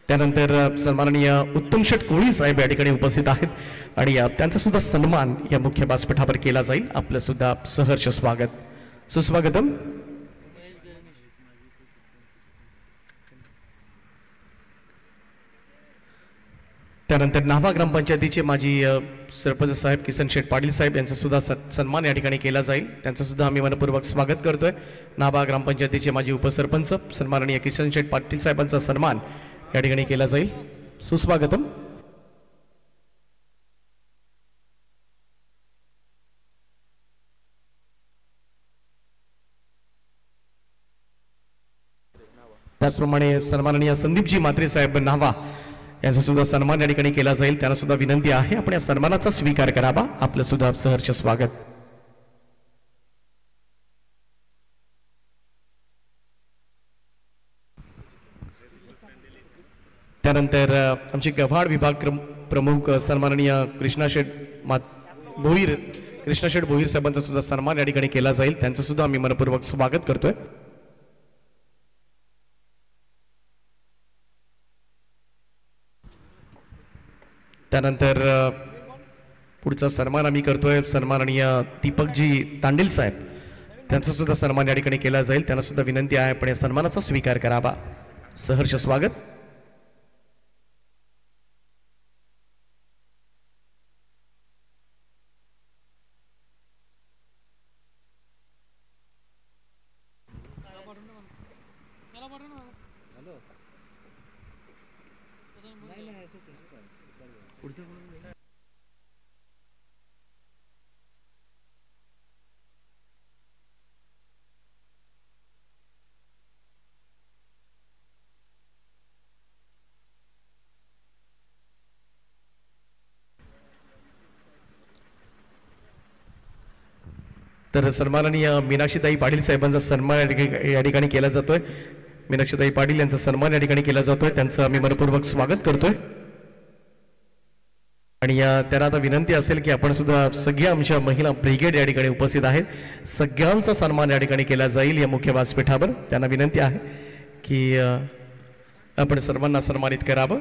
त्यानंतर सन्माननीय उत्तम शेठ कोळी साहेब या ठिकाणी उपस्थित आहेत आणि त्यांचा सुद्धा सन्मान या मुख्य व्यासपीठावर केला जाईल. आपलं सुद्धा सहर्ष स्वागत, सुस्वागतम. त्यानंतर नाभा ग्रामपंचायतीचे माजी सरपंच साहेब किसन शेठ पाटील साहेब यांचा सुद्धा सन्मान या ठिकाणी केला जाईल. त्यांचं सुद्धा आम्ही मनपूर्वक स्वागत करतोय. नाभा ग्रामपंचायतीचे माजी उपसरपंच सन्माननीय किसन शेठ पाटील साहेबांचा सन्मान या ठिकाणी केला जाईल. सुस्वागतम. त्याचप्रमाणे सन्माननीय संदीपजी म्हात्रे साहेब नावा यांचा सुद्धा सन्मान या ठिकाणी केला जाईल. त्यांना सुद्धा विनंती आहे आपण या सन्मानाचा स्वीकार करावा. आपलं सुद्धा सहर्ष स्वागत. त्यानंतर आमचे गव्हाड विभाग प्रमुख सन्माननीय कृष्णाशेठ भोईर साहेबांचा सुद्धा सन्मान या ठिकाणी केला जाईल. त्यांचं सुद्धा आम्ही मनपूर्वक स्वागत करतोय. त्यानंतर पुढचा सन्मान आम्ही करतोय सन्माननीय दीपकजी तांडेल साहेब, त्यांचा सुद्धा सन्मान या ठिकाणी केला जाईल. त्यांना सुद्धा विनंती आहे आपण या सन्मानाचा स्वीकार करावा. सहर्ष स्वागत. तर सन्माननीय मीनाक्षीताई पाटील साहेबांचा सन्मान या ठिकाणी केला जातोय. मीनाक्षीताई पाटील यांचा सन्मान या ठिकाणी केला जातोय. त्यांचं आम्ही मनपूर्वक स्वागत करतोय. आणि त्यांना आता विनंती असेल की आपण सुद्धा सगळ्या आमच्या महिला ब्रिगेड या ठिकाणी उपस्थित आहेत, सगळ्यांचा सन्मान या ठिकाणी केला जाईल या मुख्य व्यासपीठावर. त्यांना विनंती आहे की आपण सर्वांना सन्मानित करावं.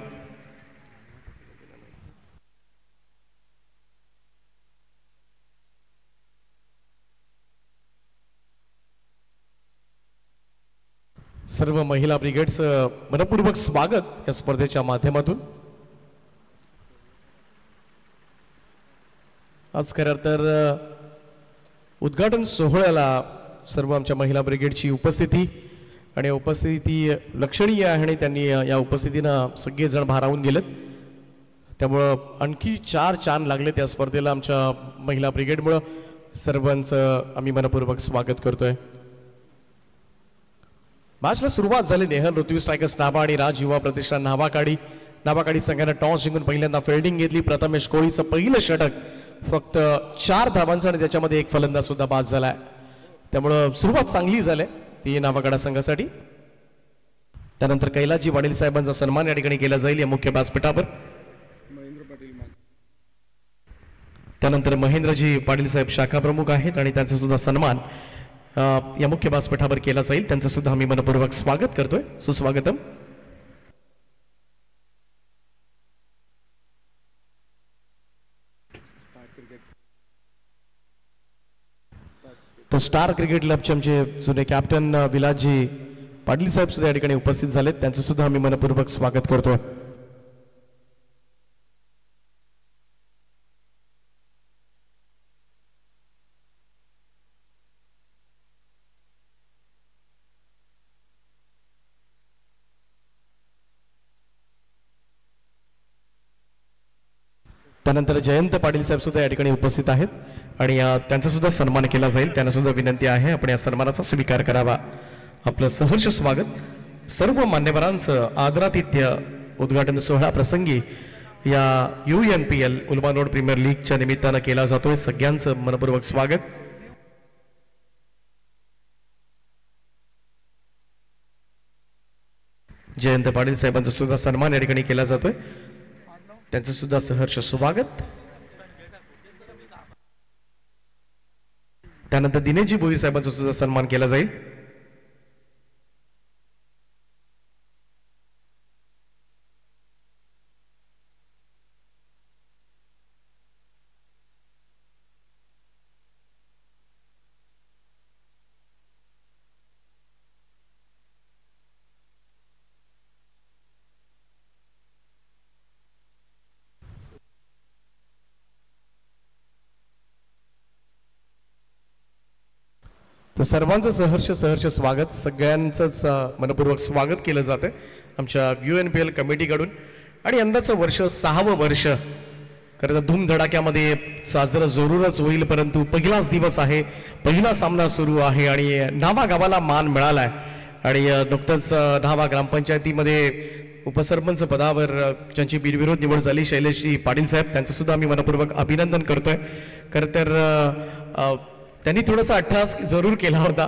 सर्व महिला ब्रिगेडचं मनपूर्वक स्वागत या स्पर्धेच्या माध्यमातून. आज खरं तर उद्घाटन सोहळ्याला सर्व आमच्या महिला ब्रिगेडची उपस्थिती लक्षणीय आहे आणि त्यांनी या उपस्थितीनं सगळेजण भारावून गेलेत. त्यामुळं आणखी 4 चान लागले त्या स्पर्धेला आमच्या महिला ब्रिगेडमुळं. सर्वांचं आम्ही मनपूर्वक स्वागत करतोय. मॅचला सुरुवात झाली. नेहल ऋत्वी स्ट्रायकर्स नाभा आणि राज युवा प्रतिष्ठान नाभाकाडी संघाने टॉस जिंकून पहिल्यांदा फिल्डिंग घेतली. प्रथमेश कोळीचं पहिलं षटक फक्त 4 धावांचं आणि त्याच्यामध्ये 1 फलंदाज सुद्धा बाद झालाय. त्यामुळं सुरुवात चांगली झाली ती नाभाकाडा संघासाठी. त्यानंतर कैलासजी पाटील साहेबांचा सन्मान या ठिकाणी केला जाईल या मुख्य व्यासपीठावर. त्यानंतर महेंद्रजी पाटील साहेब शाखा प्रमुख आहेत आणि त्यांचा सुद्धा सन्मान या मुख्य व्यासपीठावर केला जाईल. त्यांचं सुद्धा आम्ही मनपूर्वक स्वागत करतोय. सुस्वागतम. तर स्टार क्रिकेट क्लबचे आमचे जुने कॅप्टन विलासजी पाटील साहेब सुद्धा या ठिकाणी उपस्थित झालेत. त्यांचं सुद्धा आम्ही मनपूर्वक स्वागत करतोय. त्यानंतर जयंत पाटील साहेब सुद्धा या ठिकाणी उपस्थित आहेत आणि त्यांचा सुद्धा सन्मान केला जाईल. त्यांना सुद्धा विनंती आहे आपण या सन्मानाचा स्वीकार करावा. आपलं सहर्ष स्वागत. सर्व मान्यवरांचं आदरातिथ्य उद्घाटन सोहळा प्रसंगी या UNPL उल्मान रोड प्रीमियर लीगच्या निमित्तानं केला जातोय. सगळ्यांचं मनपूर्वक स्वागत. जयंत पाटील साहेबांचा सुद्धा सन्मान या ठिकाणी केला जातोय. त्यांचं सुद्धा सहर्ष स्वागत. त्यानंतर दिनेशजी भोईर साहेबांचा सुद्धा सन्मान केला जाईल. तर सर्वांचं सहर्ष स्वागत, सगळ्यांचंच मनपूर्वक स्वागत केलं जातं आमच्या UNPL कमिटीकडून. आणि यंदाचं वर्ष 6वं वर्ष खरं तर धूमधडाक्यामध्ये साजरं जरूरच होईल, परंतु पहिलाच दिवस आहे, पहिला सामना सुरू आहे आणि न्हावा गावाला मान मिळाला आहे. आणि नुकतंच न्हावा ग्रामपंचायतीमध्ये उपसरपंच पदावर ज्यांची बिनविरोध निवड झाली शैलेशजी पाटील साहेब, त्यांचं सुद्धा आम्ही मनपूर्वक अभिनंदन करतोय. खरं तर त्यांनी थोडासा अट्टहास जरूर केला होता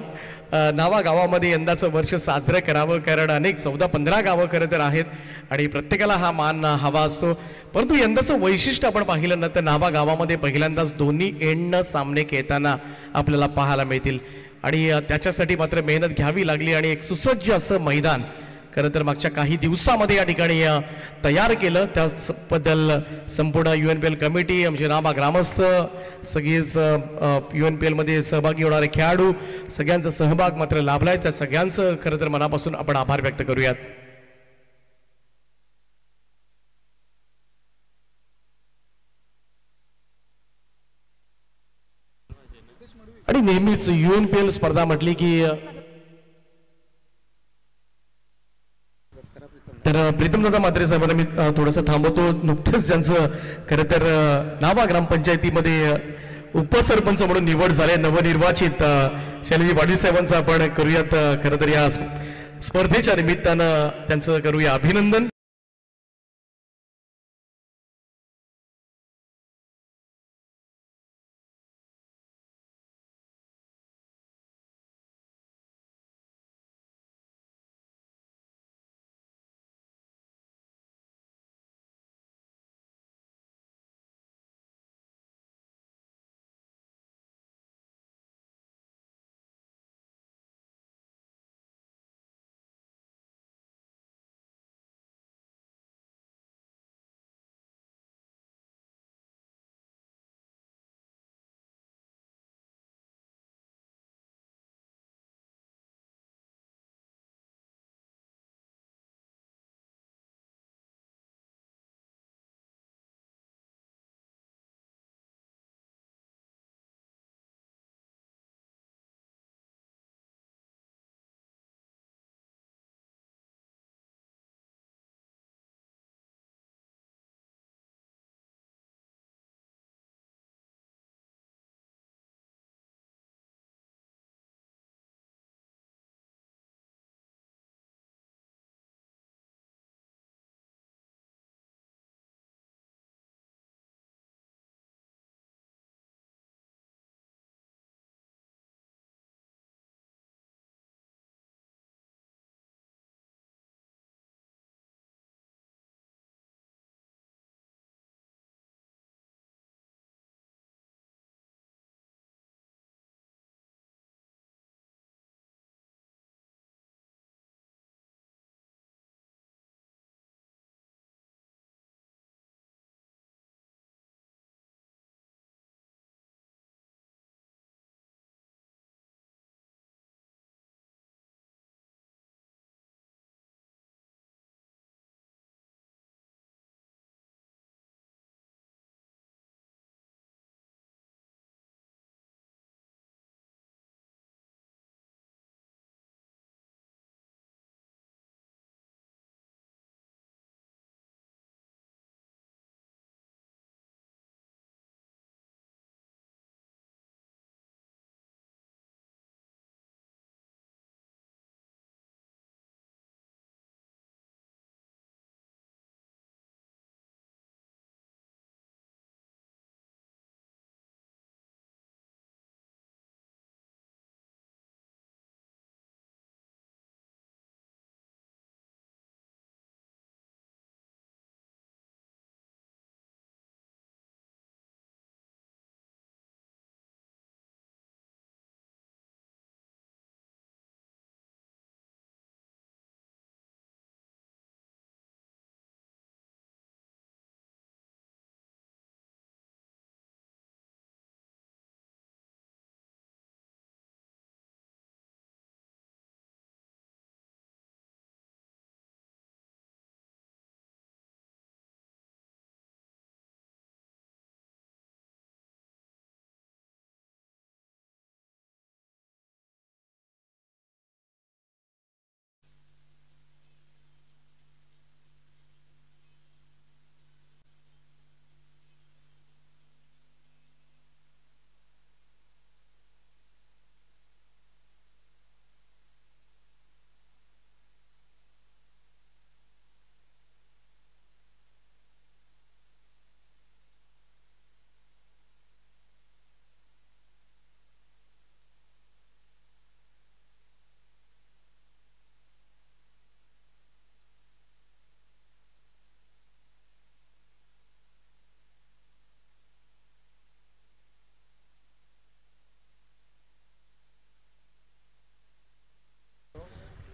न्हावा गावामध्ये यंदाचं वर्ष साजरं करावं, कारण अनेक 14-15 गावं खरं तर आहेत आणि प्रत्येकाला हा मान हवा असतो. परंतु यंदाचं वैशिष्ट्य आपण पाहिलं ना तर न्हावा गावामध्ये पहिल्यांदाच दोन्ही एंडनं सामने खेळताना आपल्याला पाहायला मिळतील आणि त्याच्यासाठी मात्र मेहनत घ्यावी लागली आणि एक सुसज्ज असं मैदान खरं तर मागच्या काही दिवसामध्ये या ठिकाणी तयार केलं. त्याबद्दल संपूर्ण UNPL कमिटी, आमचे न्हावा ग्रामस्थ, सगळेच UNPL मध्ये सहभागी होणारे खेळाडू, सगळ्यांचा सहभाग मात्र लाभलाय. त्या सगळ्यांचं खरं तर मनापासून आपण आभार व्यक्त करूयात. आणि नेहमीच UNPL स्पर्धा म्हटली की तर प्रीतम दादा म्हात्रे साहेबांना मी थोडंसं थांबवतो. नुकतेच ज्यांचं खरं तर न्हावा ग्रामपंचायतीमध्ये उपसरपंच म्हणून निवड झाले नवनिर्वाचित शैलेजी पाटील साहेबांचं आपण करूयात खरं तर या स्पर्धेच्या निमित्तानं त्यांचं करूया अभिनंदन.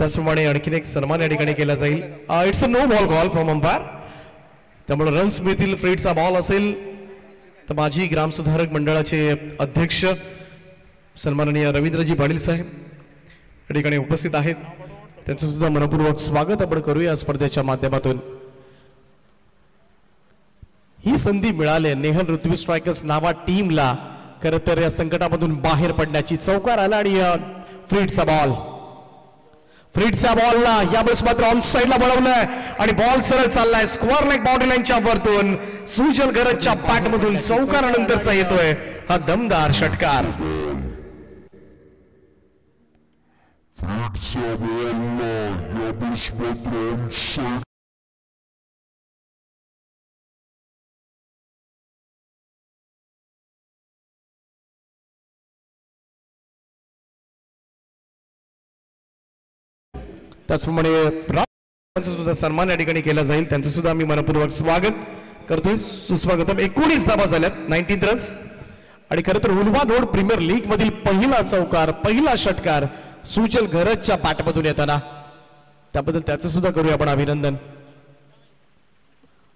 त्याचप्रमाणे आणखीन एक सन्मान या ठिकाणी केला जाईल. It's a no ball call from umpire. त्यामुळे रन्स मिळतील. फ्रीडचा बॉल असेल तर माजी ग्रामसुधारक मंडळाचे अध्यक्ष सन्माननीय रवींद्रजी पाटील साहेब या ठिकाणी उपस्थित आहेत. त्यांचं सुद्धा मनपूर्वक स्वागत आपण करूया या स्पर्धेच्या माध्यमातून. ही संधी मिळाली नेहल ऋत्वी स्ट्रायकर्स नावा टीमला खरं तर या संकटामधून बाहेर पडण्याची. चौकार आला आणि फ्रीडचा बॉल. फ्रीडच्या बॉलला यावेळेस मात्र ऑन साइडला वळवलंय आणि बॉल सरळ चाललाय स्क्वेअर लेग बाउंड्री लाईनच्या वरतून. सुजल गरजच्या पॅटमधून चौकारानंतरचा येतोय हा दमदार षटकार. त्याचप्रमाणे सुद्धा सन्मान या ठिकाणी केला जाईल. त्यांचं सुद्धा मी मनपूर्वक स्वागत करतोय. सुस्वागतम. 19 धावा झाल्यात. 19 रन्स. आणि खरं तर उल्वा रोड प्रीमियर लीग मधील पहिला चौकार पहिला षटकार सुजल गरजच्या पाठमधून येताना त्याबद्दल त्याचं सुद्धा करूया आपण अभिनंदन.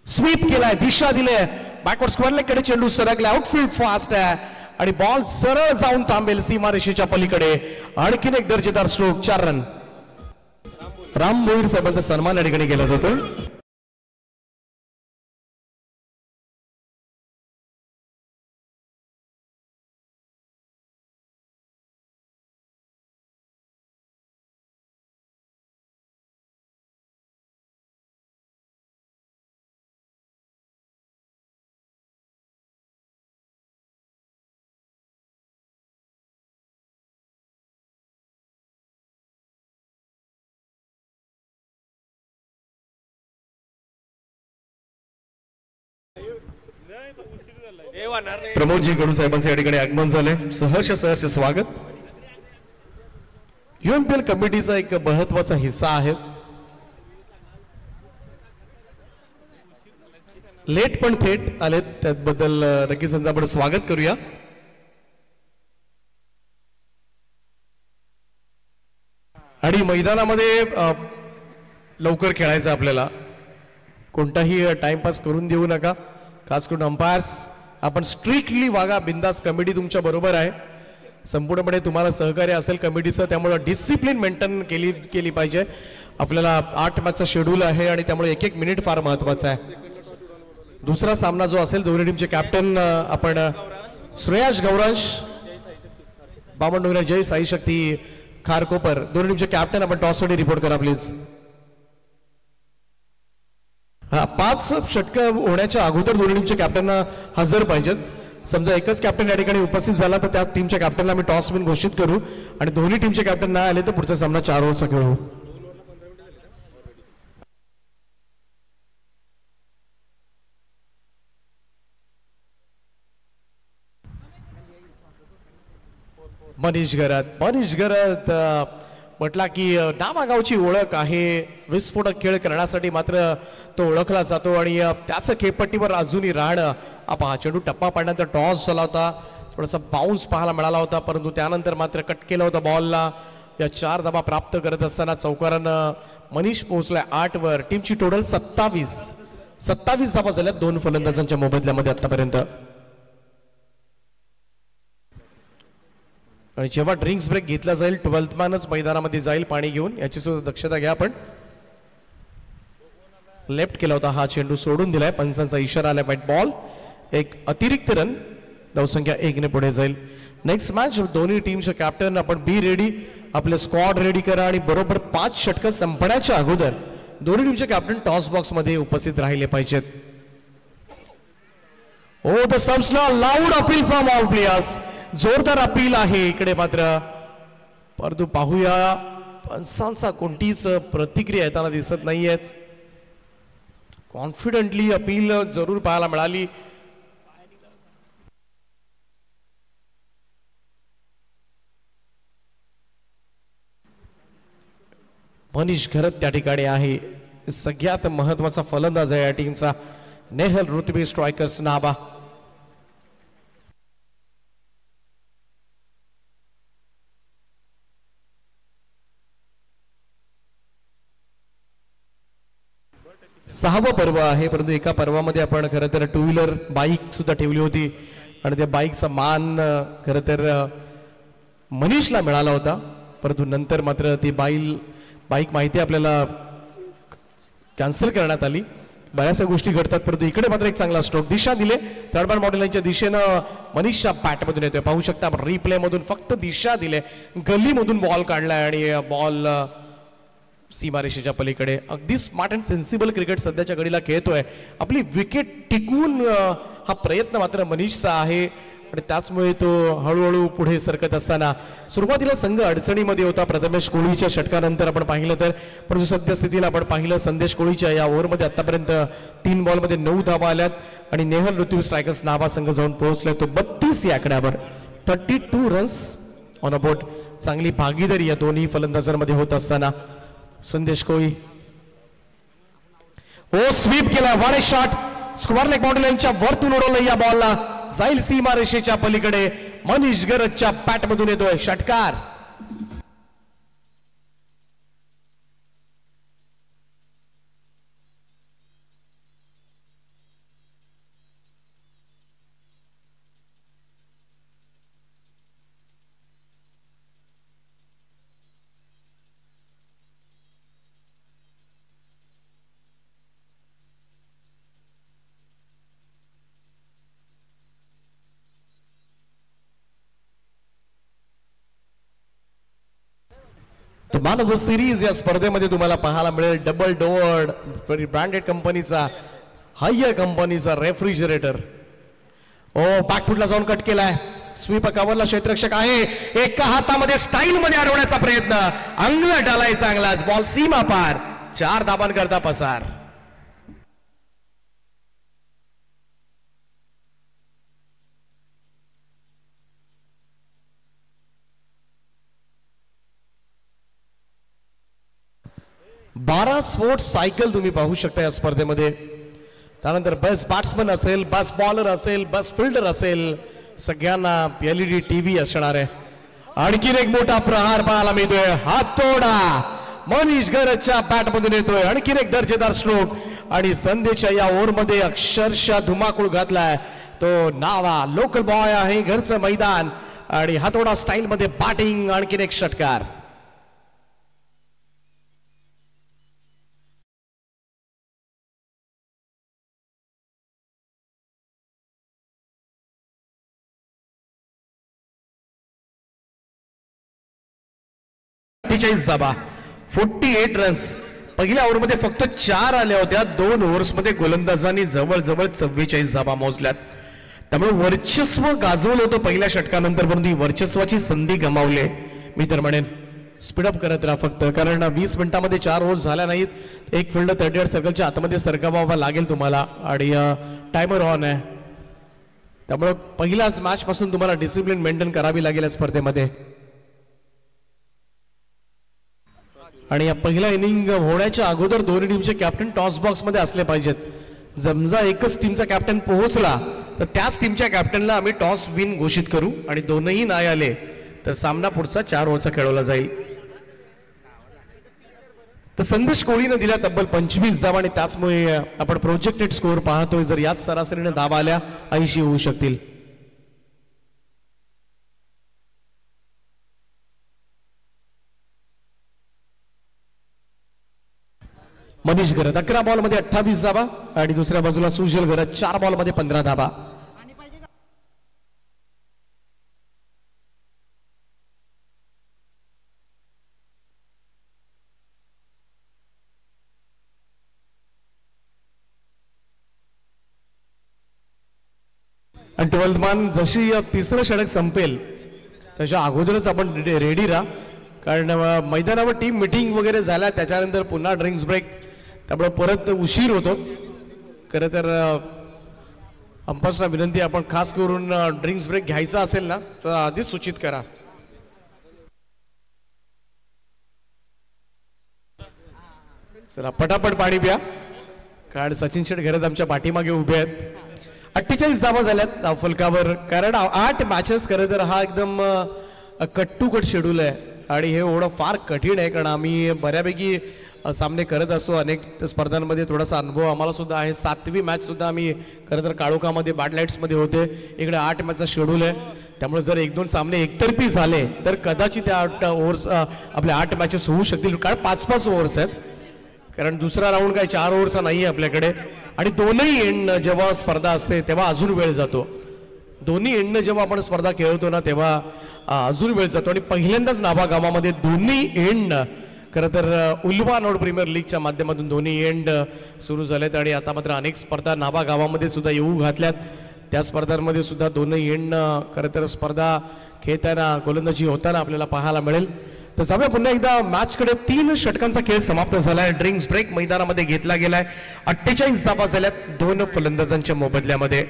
स्वीप केलाय. दिशा दिले. बॅकवर्ड स्क्वेअर लेग कडे चेंडू सरकला. आउटफील्ड फास्ट आहे आणि बॉल सरळ जाऊन थांबेल सीमारेषेच्या पलीकडे. आणखीन एक दर्जेदार स्ट्रोक. 4 रन. राम मोहीर साहेबांचा सन्मान या ठिकाणी केला जातो. प्रमोदजी गडू साहेबांचे या ठिकाणी आगमन झाले. सहर्ष स्वागत. UMPL कमिटीचा एक महत्वाचा हिस्सा आहे. लेट पण थेट आलेत त्याबद्दल नक्कीच त्यांचं आपण स्वागत करूया. आणि मैदानामध्ये लवकर खेळायचं आपल्याला. कोणताही टाइमपास करून देऊ नका. खास करून अंपायर्स आपण स्ट्रिक्टली वागा. बिंदास. कमिटी तुमच्या बरोबर आहे. संपूर्णपणे तुम्हाला सहकार्य असेल कमिटीचं. त्यामुळे डिसिप्लिन मेंटेन केली पाहिजे. आपल्याला 8 मॅचचा शेड्यूल आहे आणि त्यामुळे एक मिनिट फार महत्वाचा आहे. दुसरा सामना जो असेल दोन्ही टीमचे कॅप्टन आपण श्रेयाश गौरांश बामणडोंगरा जय साई शक्ती खारकोपर दोन्ही टीमचे कॅप्टन आपण टॉससाठी रिपोर्ट करा प्लीज. 5 षटकं होण्याच्या अगोदर दोन्ही टीमच्या कॅप्टनना हजर पाहिजेत. समजा एकच कॅप्टन या ठिकाणी उपस्थित झाला तर त्या टीमच्या कॅप्टनला मी टॉस विन घोषित करू आणि दोन्ही टीमचे कॅप्टन नाही आले तर पुढचा सामना 4 ओव्हरचा खेळू. मनीष गरत म्हटला की नावागावची ओळख आहे. विस्फोटक खेळ करण्यासाठी मात्र तो ओळखला जातो आणि त्याचं खेळपट्टीवर अजूनही राहणं. हा चेंडू टप्पा पाडण्यानंतर टॉस झाला होता. थोडासा बाउन्स पाहायला मिळाला होता परंतु त्यानंतर मात्र कट केला होता बॉलला. या 4 धावा प्राप्त करत असताना चौकारानं मनीष पोहोचलाय 8 वर. टीमची टोटल 27 धावा झाल्या 2 फलंदाजांच्या मोबदल्यामध्ये आतापर्यंत. आणि जेव्हा ड्रिंक्स ब्रेक घेतला जाईल 12th मॅनच मैदानामध्ये जाईल पाणी घेऊन. याची सुद्धा दक्षता घ्या. आपण लेफ्ट केला होता हा चेंडू सोडून दिलाय. पंचांचा इशारा आलाय. White ball. एक अतिरिक्त रन. धावसंख्या 1 ने पुढे जाईल. नेक्स्ट मॅच दोन्ही टीमचे कॅप्टन आपण बी रेडी. आपले स्क्वॉड रेडी करा आणि बरोबर 5 षटकं संपण्याच्या अगोदर दोन्ही टीमचे कॅप्टन टॉस बॉक्स मध्ये उपस्थित राहिले पाहिजेत. ओ द सबस्ला loud appeal from all players. जोरदार अपील आहे इकडे मात्र. परंतु पाहूया पंचांचा कोणतीच प्रतिक्रिया येताना दिसत नाहीयेत. कॉन्फिडेंटली अपील जरूर पाहायला मिळाली. मनीष घरत त्या ठिकाणी आहे. सगळ्यात महत्वाचा फलंदाज आहे या टीमचा. नेहल ऋत्वी स्ट्रायकर्स नाबा. 6वं पर्व आहे, परंतु एका पर्वामध्ये आपण खरं तर टू व्हीलर बाईक सुद्धा ठेवली होती आणि त्या बाईकचा मान खरं तर मनीषला मिळाला होता, परंतु नंतर मात्र ती बाईक माहिती आपल्याला कॅन्सल करण्यात आली. बऱ्याचशा गोष्टी घडतात, परंतु इकडे मात्र एक चांगला स्ट्रोक दिशा दिले थर्ड मॉडेलांच्या दिशेनं मनीषच्या बॅटमधून येतोय. पाहू शकता आपण रिप्ले मधून फक्त दिशा दिले, गल्लीमधून बॉल काढलाय आणि बॉल सीमारेषेच्या पलीकडे. अगदी स्मार्ट अँड सेन्सिबल क्रिकेट सध्याच्या घडीला खेळतोय. आपली विकेट टिकवून हा प्रयत्न मात्र मनीषचा आहे आणि त्याचमुळे तो हळूहळू पुढे सरकत असताना सुरुवातीला संघ अडचणीमध्ये होता. प्रथमेश कोळीच्या षटकानंतर आपण पाहिलं तर, परंतु सद्यस्थितीला आपण पाहिलं संदेश कोळीच्या या ओव्हरमध्ये आतापर्यंत 3 बॉलमध्ये 9 धावा आल्यात आणि नेहल ऋतू स्ट्रायकर्स नावा संघ जाऊन पोहोचलाय तो 32 या आकड्यावर. 32 रन्स ऑन अ बोर्ड. चांगली भागीदारी या दोन्ही फलंदाजांमध्ये होत असताना संदेश कोळी स्वीप केला. वन ए शॉट स्क्वेअर लेग बाउंड्री लाईनच्या वरतून उडवलं. या बॉलला जाईल सीमारेषेच्या पलीकडे. मनीष गरजच्या बॅटमधून येतोय षटकार. मान ऑफ द सिरीज या स्पर्धेमध्ये तुम्हाला पाहायला मिळेल डबल डोअर्ड ब्रँडेड कंपनीचा हायर कंपनीचा रेफ्रिजरेटर. बॅकफुटला जाऊन कट केलाय. स्वीप कव्हरला क्षेत्ररक्षक आहे. एका हातामध्ये स्टाईल मध्ये अडवण्याचा प्रयत्न. अंगलट आलाय चांगलाच. बॉल सीमा पार. 4 धाबांकरता पसार. बारा स्पोर्ट्स सायकल तुम्ही पाहू शकता या स्पर्धेमध्ये. त्यानंतर बेस्ट बॅट्समन असेल, बेस्ट बॉलर असेल, बेस्ट फिल्डर असेल, सगळ्यांना LED TV असणार आहे. आणखीन एक मोठा प्रहार पाहायला मिळतोय. हातोडा मनीष गरजच्या बॅटमधून येतोय. आणखीन एक दर्जेदार स्ट्रोक आणि संदेशच्या या ओव्हरमध्ये अक्षरशः धुमाकूळ घातलाय तो नावा. लोकल बॉय आहे, घरचं मैदान आणि हातोडा स्टाईल मध्ये बॅटिंग. आणखीन एक षटकार. धाबा 48 रन्स. पहिल्या ओव्हरमध्ये फक्त 4 आल्या होत्या. 2 ओव्हर्समध्ये गोलंदाजांनी जवळजवळ 44 धाबा मोजल्यात. त्यामुळे वर्चस्व गाजवलं होतं पहिल्या षटकानंतर, परंतु वर्चस्वाची संधी गमावली. मी तर म्हणेन स्पीडअप करत राहा फक्त, कारण 20 मिनिटांमध्ये 4 ओव्हर्स झाल्या नाहीत. एक फिल्ड 38 सर्कलच्या आतमध्ये सरकावावा लागेल तुम्हाला आणि टायमर ऑन आहे. त्यामुळे पहिल्याच मॅच पासून तुम्हाला डिसिप्लिन मेंटेन करावी लागेल या स्पर्धेमध्ये. आणि या पहिला इनिंग होण्याच्या अगोदर दोन्ही टीमचे कॅप्टन टॉस बॉक्स मध्ये असले पाहिजेत. समजा एकच टीमचा कॅप्टन पोहोचला तर त्याच टीमच्या कॅप्टनला आम्ही टॉस विन घोषित करू आणि दोनही नाही आले तर सामना पुढचा 4 ओव्हरचा खेळवला जाईल. तर संदेश कोळीने दिल्या तब्बल 25 धावा आणि त्याचमुळे आपण प्रोजेक्टेड स्कोअर पाहतोय. जर याच सरासरीने धावा आल्या 80 होऊ शकतील. मनीष गरज 11 बॉलमध्ये 28 धावा आणि दुसऱ्या बाजूला सुजल गरज 4 बॉलमध्ये 15 धावा. आणि 12th मान जशी तिसरं षटक संपेल त्याच्या अगोदरच आपण रेडी राहा, कारण मैदानावर टीम मीटिंग वगैरे झाल्या त्याच्यानंतर पुन्हा ड्रिंक्स ब्रेक, त्यामुळे परत उशीर होतो. खरं तर अंपायर्सना विनंती, आपण खास करून ड्रिंक्स ब्रेक घ्यायचा असेल ना तर आधीच सूचित करा. चला पटापट पाणी प्या, कारण सचिन शेठ घरात आमच्या पाठीमागे उभे आहेत. 48 धावा झाल्यात धावफलकावर, कारण 8 मॅचेस. खरं तर हा एकदम कट टू कट शेड्यूल आहे आणि हे एवढं फार कठीण आहे, कारण आम्ही बऱ्यापैकी सामने करत असो, अनेक स्पर्धांमध्ये थोडासा अनुभव आम्हाला सुद्धा आहे. 7वी मॅच सुद्धा आम्ही खरं तर काळोखामध्ये बॅड लाईट्समध्ये होते. इकडे 8 मॅचचा शेड्यूल आहे, त्यामुळे जर 1-2 सामने एकतर्फी झाले तर कदाचित त्या 8 ओव्हर्स आपल्या 8 मॅचेस होऊ शकतील. कारण 5-5 ओव्हर्स आहेत, कारण दुसरा राऊंड काय 4 ओव्हरचा नाही आहे आपल्याकडे. आणि दोन्ही एंड जेव्हा स्पर्धा असते तेव्हा अजून वेळ जातो. दोन्ही एंड जेव्हा आपण स्पर्धा खेळतो ना तेव्हा अजून वेळ जातो. आणि पहिल्यांदाच नाभा गावामध्ये दोन्ही एंड खरं तर उल्वा नोड प्रीमियर लीगच्या माध्यमातून दोन्ही एंड सुरू झालेत. आणि आता मात्र अनेक स्पर्धा नाभा गावामध्ये सुद्धा येऊ घातल्यात. त्या स्पर्धांमध्ये सुद्धा दोन्ही एंड खरं तर स्पर्धा खेळताना गोलंदाजी होताना आपल्याला पाहायला मिळेल. तर जाऊया पुन्हा एकदा मॅचकडे. 3 षटकांचा खेळ समाप्त झालाय. ड्रिंक्स ब्रेक मैदानामध्ये घेतला गेलाय. 48 धावा झाल्यात 2 फलंदाजांच्या मोबदल्यामध्ये.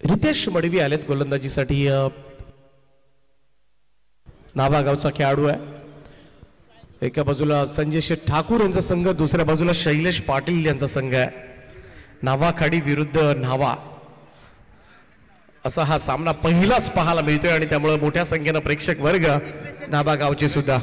रितेश मडवी आलेत गोलंदाजीसाठी. नाभा गावचा खेळाडू आहे. एका बाजूला संजय शेठ ठाकूर यांचा संघ, दुसऱ्या बाजूला शैलेश पाटील यांचा संघ आहे. नावाखाडी विरुद्ध नावा असा हा सामना पहिलाच पाहायला मिळतोय. आणि त्यामुळे मोठ्या संख्येनं प्रेक्षक वर्ग नाभा गावचे सुद्धा.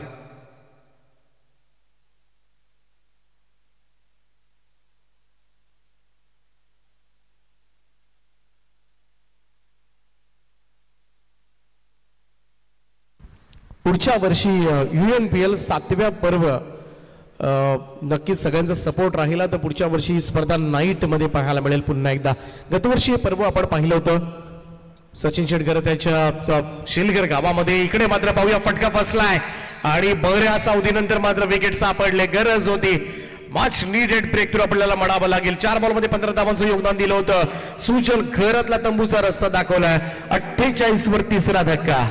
पुढच्या वर्षी UNPL 7व्या पर्व नक्कीच सगळ्यांचा सपोर्ट राहिला तर पुढच्या वर्षी ही स्पर्धा नाईट मध्ये पाहायला मिळेल पुन्हा एकदा. गतवर्षी हे पर्व आपण पाहिलं होतं सचिन शेटकर त्याच्या शेलगर गावामध्ये. इकडे मात्र पाहूया फटका फसलाय आणि बऱ्याच अवधीनंतर मात्र विकेट सापडले. गरज होती, मच नीडेड ब्रेक थ्रू आपल्याला म्हणावं लागेल. 4 बॉलमध्ये 15 धावांचं योगदान दिलं होतं. सुजल घरातला तंबूचा रस्ता दाखवलाय. 48 वर तिसरा धक्का.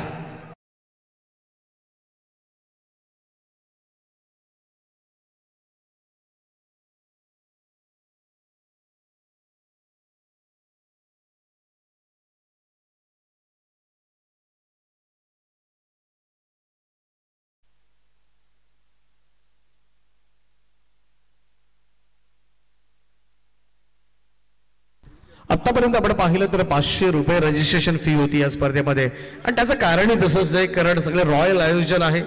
आतापर्यंत आपण पाहिलं तर 500 रुपये रजिस्ट्रेशन फी होती या स्पर्धेमध्ये. आणि त्याचं कारणही तसंच आहे, कारण सगळे रॉयल आयोजन आहे.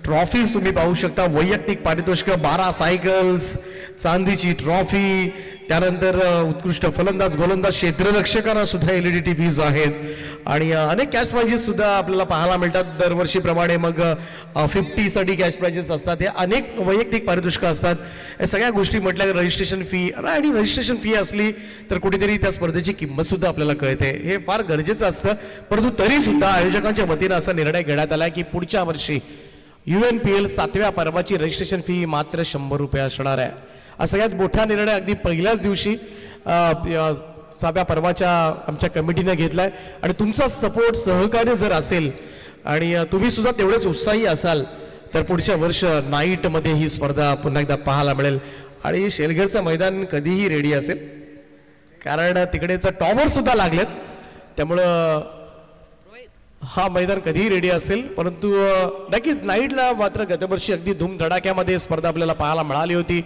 ट्रॉफी तुम्ही पाहू शकता. वैयक्तिक पारितोषिक 12 सायकल्स, चांदीची ट्रॉफी, त्यानंतर उत्कृष्ट फलंदाज गोलंदाज क्षेत्ररक्षकांना सुद्धा LED टीव्हीज आहेत. आणि अनेक कॅश प्राइजेस सुद्धा आपल्याला पाहायला मिळतात दरवर्षीप्रमाणे. मग 50 साठी कॅश प्राइजेस असतात. हे अनेक वैयक्तिक पारितोषिकं असतात. या सगळ्या गोष्टी म्हटल्या रजिस्ट्रेशन फी. आणि रजिस्ट्रेशन फी असली तर कुठेतरी त्या स्पर्धेची किंमत सुद्धा आपल्याला कळते. हे फार गरजेचं असतं. परंतु तरी सुद्धा आयोजकांच्या वतीनं असा निर्णय घेण्यात आला की पुढच्या वर्षी UNPL 7व्या पर्वाची रजिस्ट्रेशन फी मात्र 100 रुपये असणार आहे. हा सगळ्यात मोठा निर्णय अगदी पहिल्याच दिवशी 7व्या पर्वाच्या आमच्या कमिटीने घेतलाय. आणि तुमचा सपोर्ट सहकार्य जर असेल आणि तुम्ही सुद्धा तेवढेच उत्साही असाल तर पुढच्या वर्ष नाईट मध्ये ही स्पर्धा पुन्हा एकदा पाहायला मिळेल. आणि शेलघरचं मैदान कधीही रेडी असेल, कारण तिकडे टॉवर सुद्धा लागलेत. त्यामुळं हा मैदान कधीही रेडी असेल. परंतु नक्कीच नाईटला मात्र गतवर्षी अगदी धूमधडाक्यामध्ये स्पर्धा आपल्याला पाहायला मिळाली होती.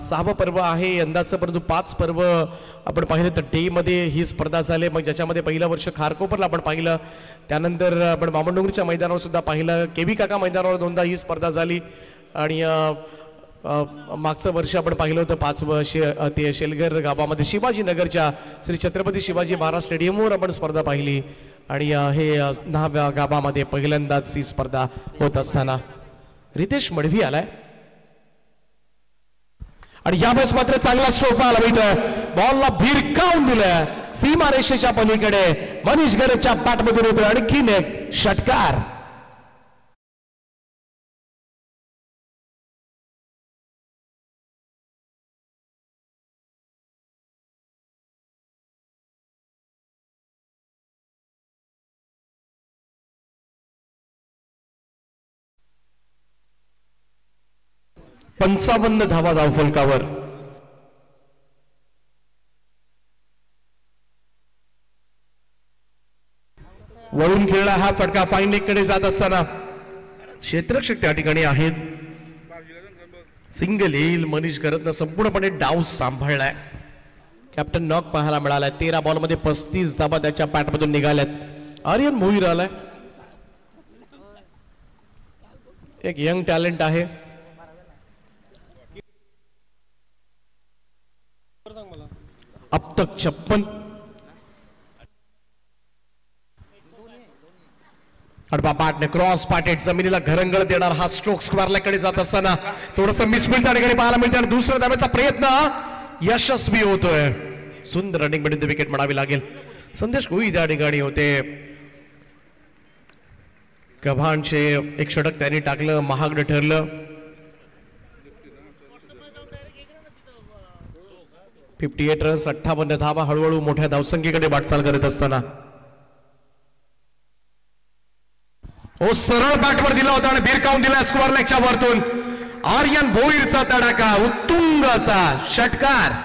6वं पर्व आहे यंदाचं, परंतु 5 पर्व आपण पाहिलं तर डे मध्ये ही स्पर्धा झाली. मग ज्याच्यामध्ये पहिलं वर्ष खारकोपरला आपण पाहिलं, त्यानंतर आपण बामणडोंगरीच्या मैदानावर सुद्धा पाहिलं, केबी काका मैदानावर 2दा ही स्पर्धा झाली. आणि मागचं वर्ष आपण पाहिलं होतं 5 वर्ष ते शेलघर गावामध्ये शिवाजीनगरच्या श्री छत्रपती शिवाजी महाराज स्टेडियमवर आपण स्पर्धा पाहिली. आणि हे 9व्या गावामध्ये पहिल्यांदाच ही स्पर्धा होत असताना रितेश मडवी आलाय. आणि यावेळेस मात्र चांगला स्ट्रोक पाहायला मिळतोय. बॉलला भिरकावून दिलं सीमारेषेच्या पलीकडे. मनीष गरजच्या बॅटमधून होतोय आणखीन एक षटकार. पंचावन्न धावा धावफलकावर. वळून खेळला हा फटका फाईन लेगकडे जात असताना क्षेत्ररक्षक त्या ठिकाणी आहेत. सिंगल येईल. मनीष गरजनं संपूर्णपणे डाव सांभाळलाय. कॅप्टन नॉक पाहायला मिळालाय. 13 बॉलमध्ये 35 धाबा त्याच्या पॅटमधून निघाल्यात. आर्यन भोईर आलाय, एक यंग टॅलेंट आहे. अब तक 56. पाटने क्रॉस पाटेट जमिनीला घरंगळ देणार हा स्ट्रोक स्क्वेअरला जात असताना थोडस मिसफिल्ड त्या ठिकाणी पाहायला मिळते आणि दुसऱ्या धाब्याचा प्रयत्न यशस्वी होतोय. सुंदर रनिंग मध्ये विकेट म्हणावी लागेल. संदेश गोई त्या ठिकाणी होते. गव्हाणचे एक षटक त्यांनी टाकलं, महागडं ठरलं. 58 रन्स, 58 धावा हळूहळू मोठ्या धावसंख्येकडे वाटचाल करत असताना सरळ बॅटवर दिला होता आणि भिरकावून दिला स्क्वेअर लेगच्या वरतून. आर्यन भोईरचा तडाखा, उत्तुंग असा षटकार.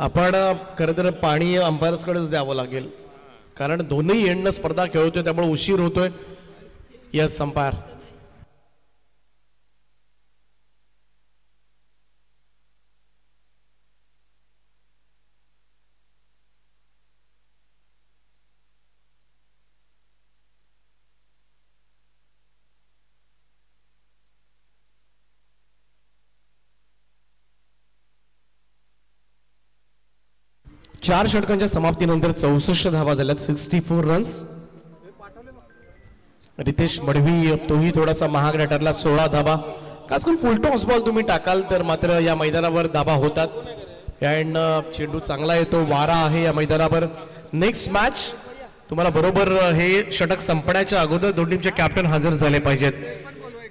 आपण खरं तर पाणी अंपायर्सकडेच द्यावं लागेल, कारण दोन्ही एंडनं स्पर्धा खेळतोय त्यामुळे उशीर होतोय. Yes umpire. चार षटकांच्या समाप्तीनंतर 64 धावा झाल्यात, 64 रन्स. रितेश मडवी तोही थोडासा महागडा ठरला, 16 धावा. खास करून फुल टॉस बॉल तुम्ही टाकाल तर मात्र या मैदानावर धावा होतात. अँड चेंडू चांगला येतो, वारा आहे या मैदानावर. नेक्स्ट मॅच तुम्हाला बरोबर हे षटक संपण्याच्या अगोदर दोन्ही टीमचे कॅप्टन हजर झाले पाहिजेत,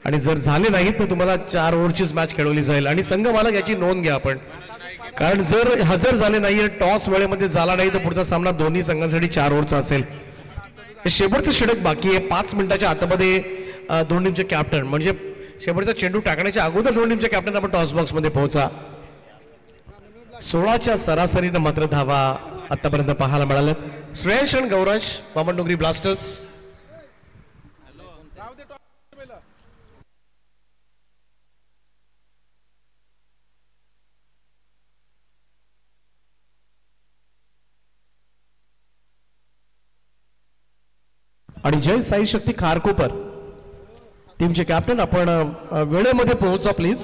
आणि जर झाले नाहीत तर तुम्हाला 4 ओव्हरचीच मॅच खेळवली जाईल. आणि संघ मालक याची नोंद घ्या आपण, कारण जर हजर झाले नाही, टॉस वेळेमध्ये झाला नाही तर पुढचा सामना दोन्ही संघांसाठी 4 ओव्हरचा असेल. शेवटचं षटक बाकी आहे. 5 मिनिटाच्या आतमध्ये दोन टीमचे कॅप्टन, म्हणजे शेवटचा चेंडू टाकण्याच्या अगोदर दोन टीमचे कॅप्टन आपण टॉस बॉक्स मध्ये पोहोचा. 16च्या सरासरीनं मात्र धावा आतापर्यंत पाहायला मिळाल्या. श्रेयश आणि गौराज, बामणडोंगरी ब्लास्टर्स. आणि जय साई शक्ती खारकोपर टीमचे कॅप्टन, आपण वेळेमध्ये पोहोचा प्लीज.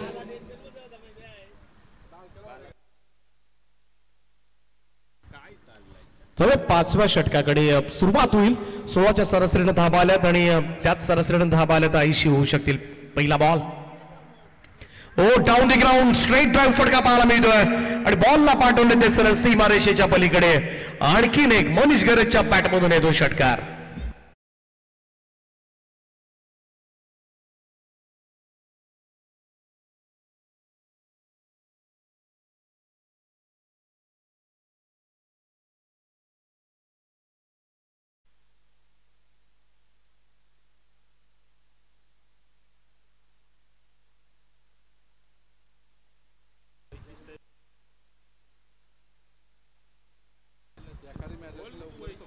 चला 5व्या षटकाकडे सुरुवात होईल. 16च्या सरासरीनं धाबा आल्यात आणि त्याच सरासरीनं धाबा आल्यात 80 होऊ शकतील. पहिला बॉल, ओ down the ground, straight drive फटका पाहायला मिळतोय आणि बॉलला पाठवले ते सरळ सीमारेषेच्या पलीकडे. आणखीन एक मनीष गरजच्या बॅटमधून येतो षटकार.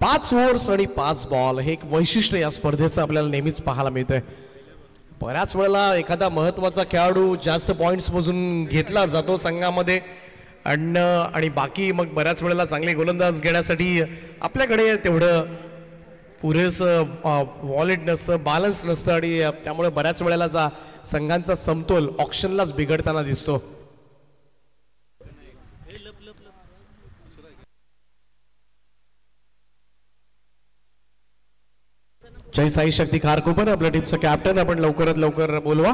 पाच ओव्हर्स आणि 5 बॉल हे एक वैशिष्ट्य या स्पर्धेचं आपल्याला नेहमीच पाहायला मिळतंय. बऱ्याच वेळेला एखादा महत्वाचा खेळाडू जास्त पॉइंट्स मोजून घेतला जातो संघामध्ये, आणि बाकी मग बऱ्याच वेळेला चांगले गोलंदाज घेण्यासाठी आपल्याकडे तेवढं पुरेसं वॉलेट नसतं, बॅलन्स नसतं, आणि त्यामुळे बऱ्याच वेळेला संघांचा समतोल ऑक्शनलाच बिघडताना दिसतो. जय साई शक्ती खारकोपर आपल्या टीमचं कॅप्टन, आपण लवकरात लवकर बोलवा.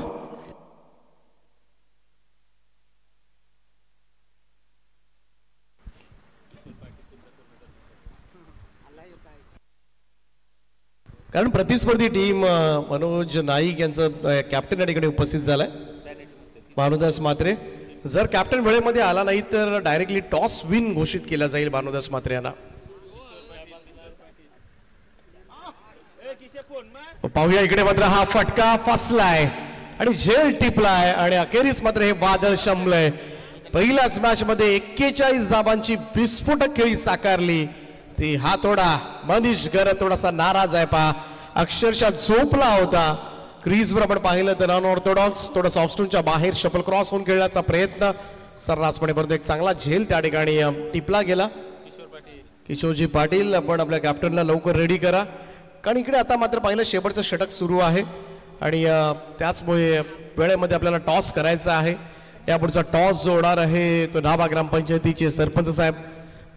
कारण प्रतिस्पर्धी टीम मनोज नाईक यांचं कॅप्टन या ठिकाणी उपस्थित झालाय. भानुदास म्हात्रे, जर कॅप्टन वेळेमध्ये आला नाही तर डायरेक्टली टॉस विन घोषित केला जाईल भानुदास म्हात्रे यांना. पाहूया इकडे मात्र हा फटका फसलाय आणि झेल टिपलाय आणि अखेरीस मात्र हे वादळ शमलंय. पहिल्याच मॅच मध्ये 41 धावांची विस्फोटक खेळी साकारली. ती हा थोडा मनीष गर थोडासा नाराज आहे पहा, अक्षरशः झोपला होता. क्रीजवर आपण पाहिलं तर अनऑर्थोडॉक्स थोडं ऑफस्टोनच्या बाहेर शपल क्रॉस होऊन खेळण्याचा प्रयत्न सर्रासपणे, परंतु एक चांगला झेल त्या ठिकाणी टिपला गेला. किशोरजी पाटील आपण आपल्या कॅप्टनला लवकर रेडी करा, कारण इकडे आता मात्र पाहिलं शेवटचं षटक सुरू आहे आणि त्याचमुळे वेळेमध्ये आपल्याला टॉस करायचा आहे. यापुढचा टॉस जो होणार आहे तो नाभा ग्रामपंचायतीचे सरपंच साहेब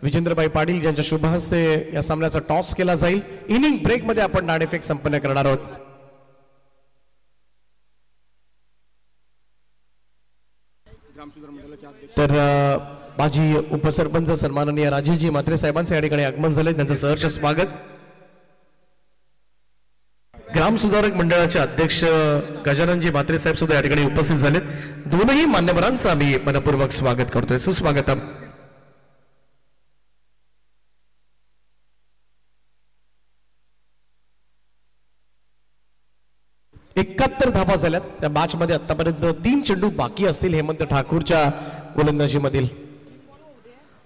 विजेंद्रभाई पाटील यांच्या शुभ हस्ते या सामन्याचा टॉस केला जाईल. इनिंग ब्रेक मध्ये आपण नाणेफेक संपन्न करणार आहोत. तर माजी उपसरपंच सन्माननीय राजेशजी म्हात्रे साहेबांचे या ठिकाणी आगमन झाले, त्यांचं सहर्ष स्वागत. ग्राम सुधारक मंडळाचे अध्यक्ष गजाननजी म्हात्रे साहेब सुद्धा या ठिकाणी उपस्थित झालेत. दोनही मान्यवरांचं आम्ही मनपूर्वक स्वागत करतोय. सुस्वागतम. एकाहत्तर धावा झाल्यात त्या मॅच मध्ये. आतापर्यंत 3 चेंडू बाकी असतील हेमंत ठाकूरच्या गोलंदाजी मधील.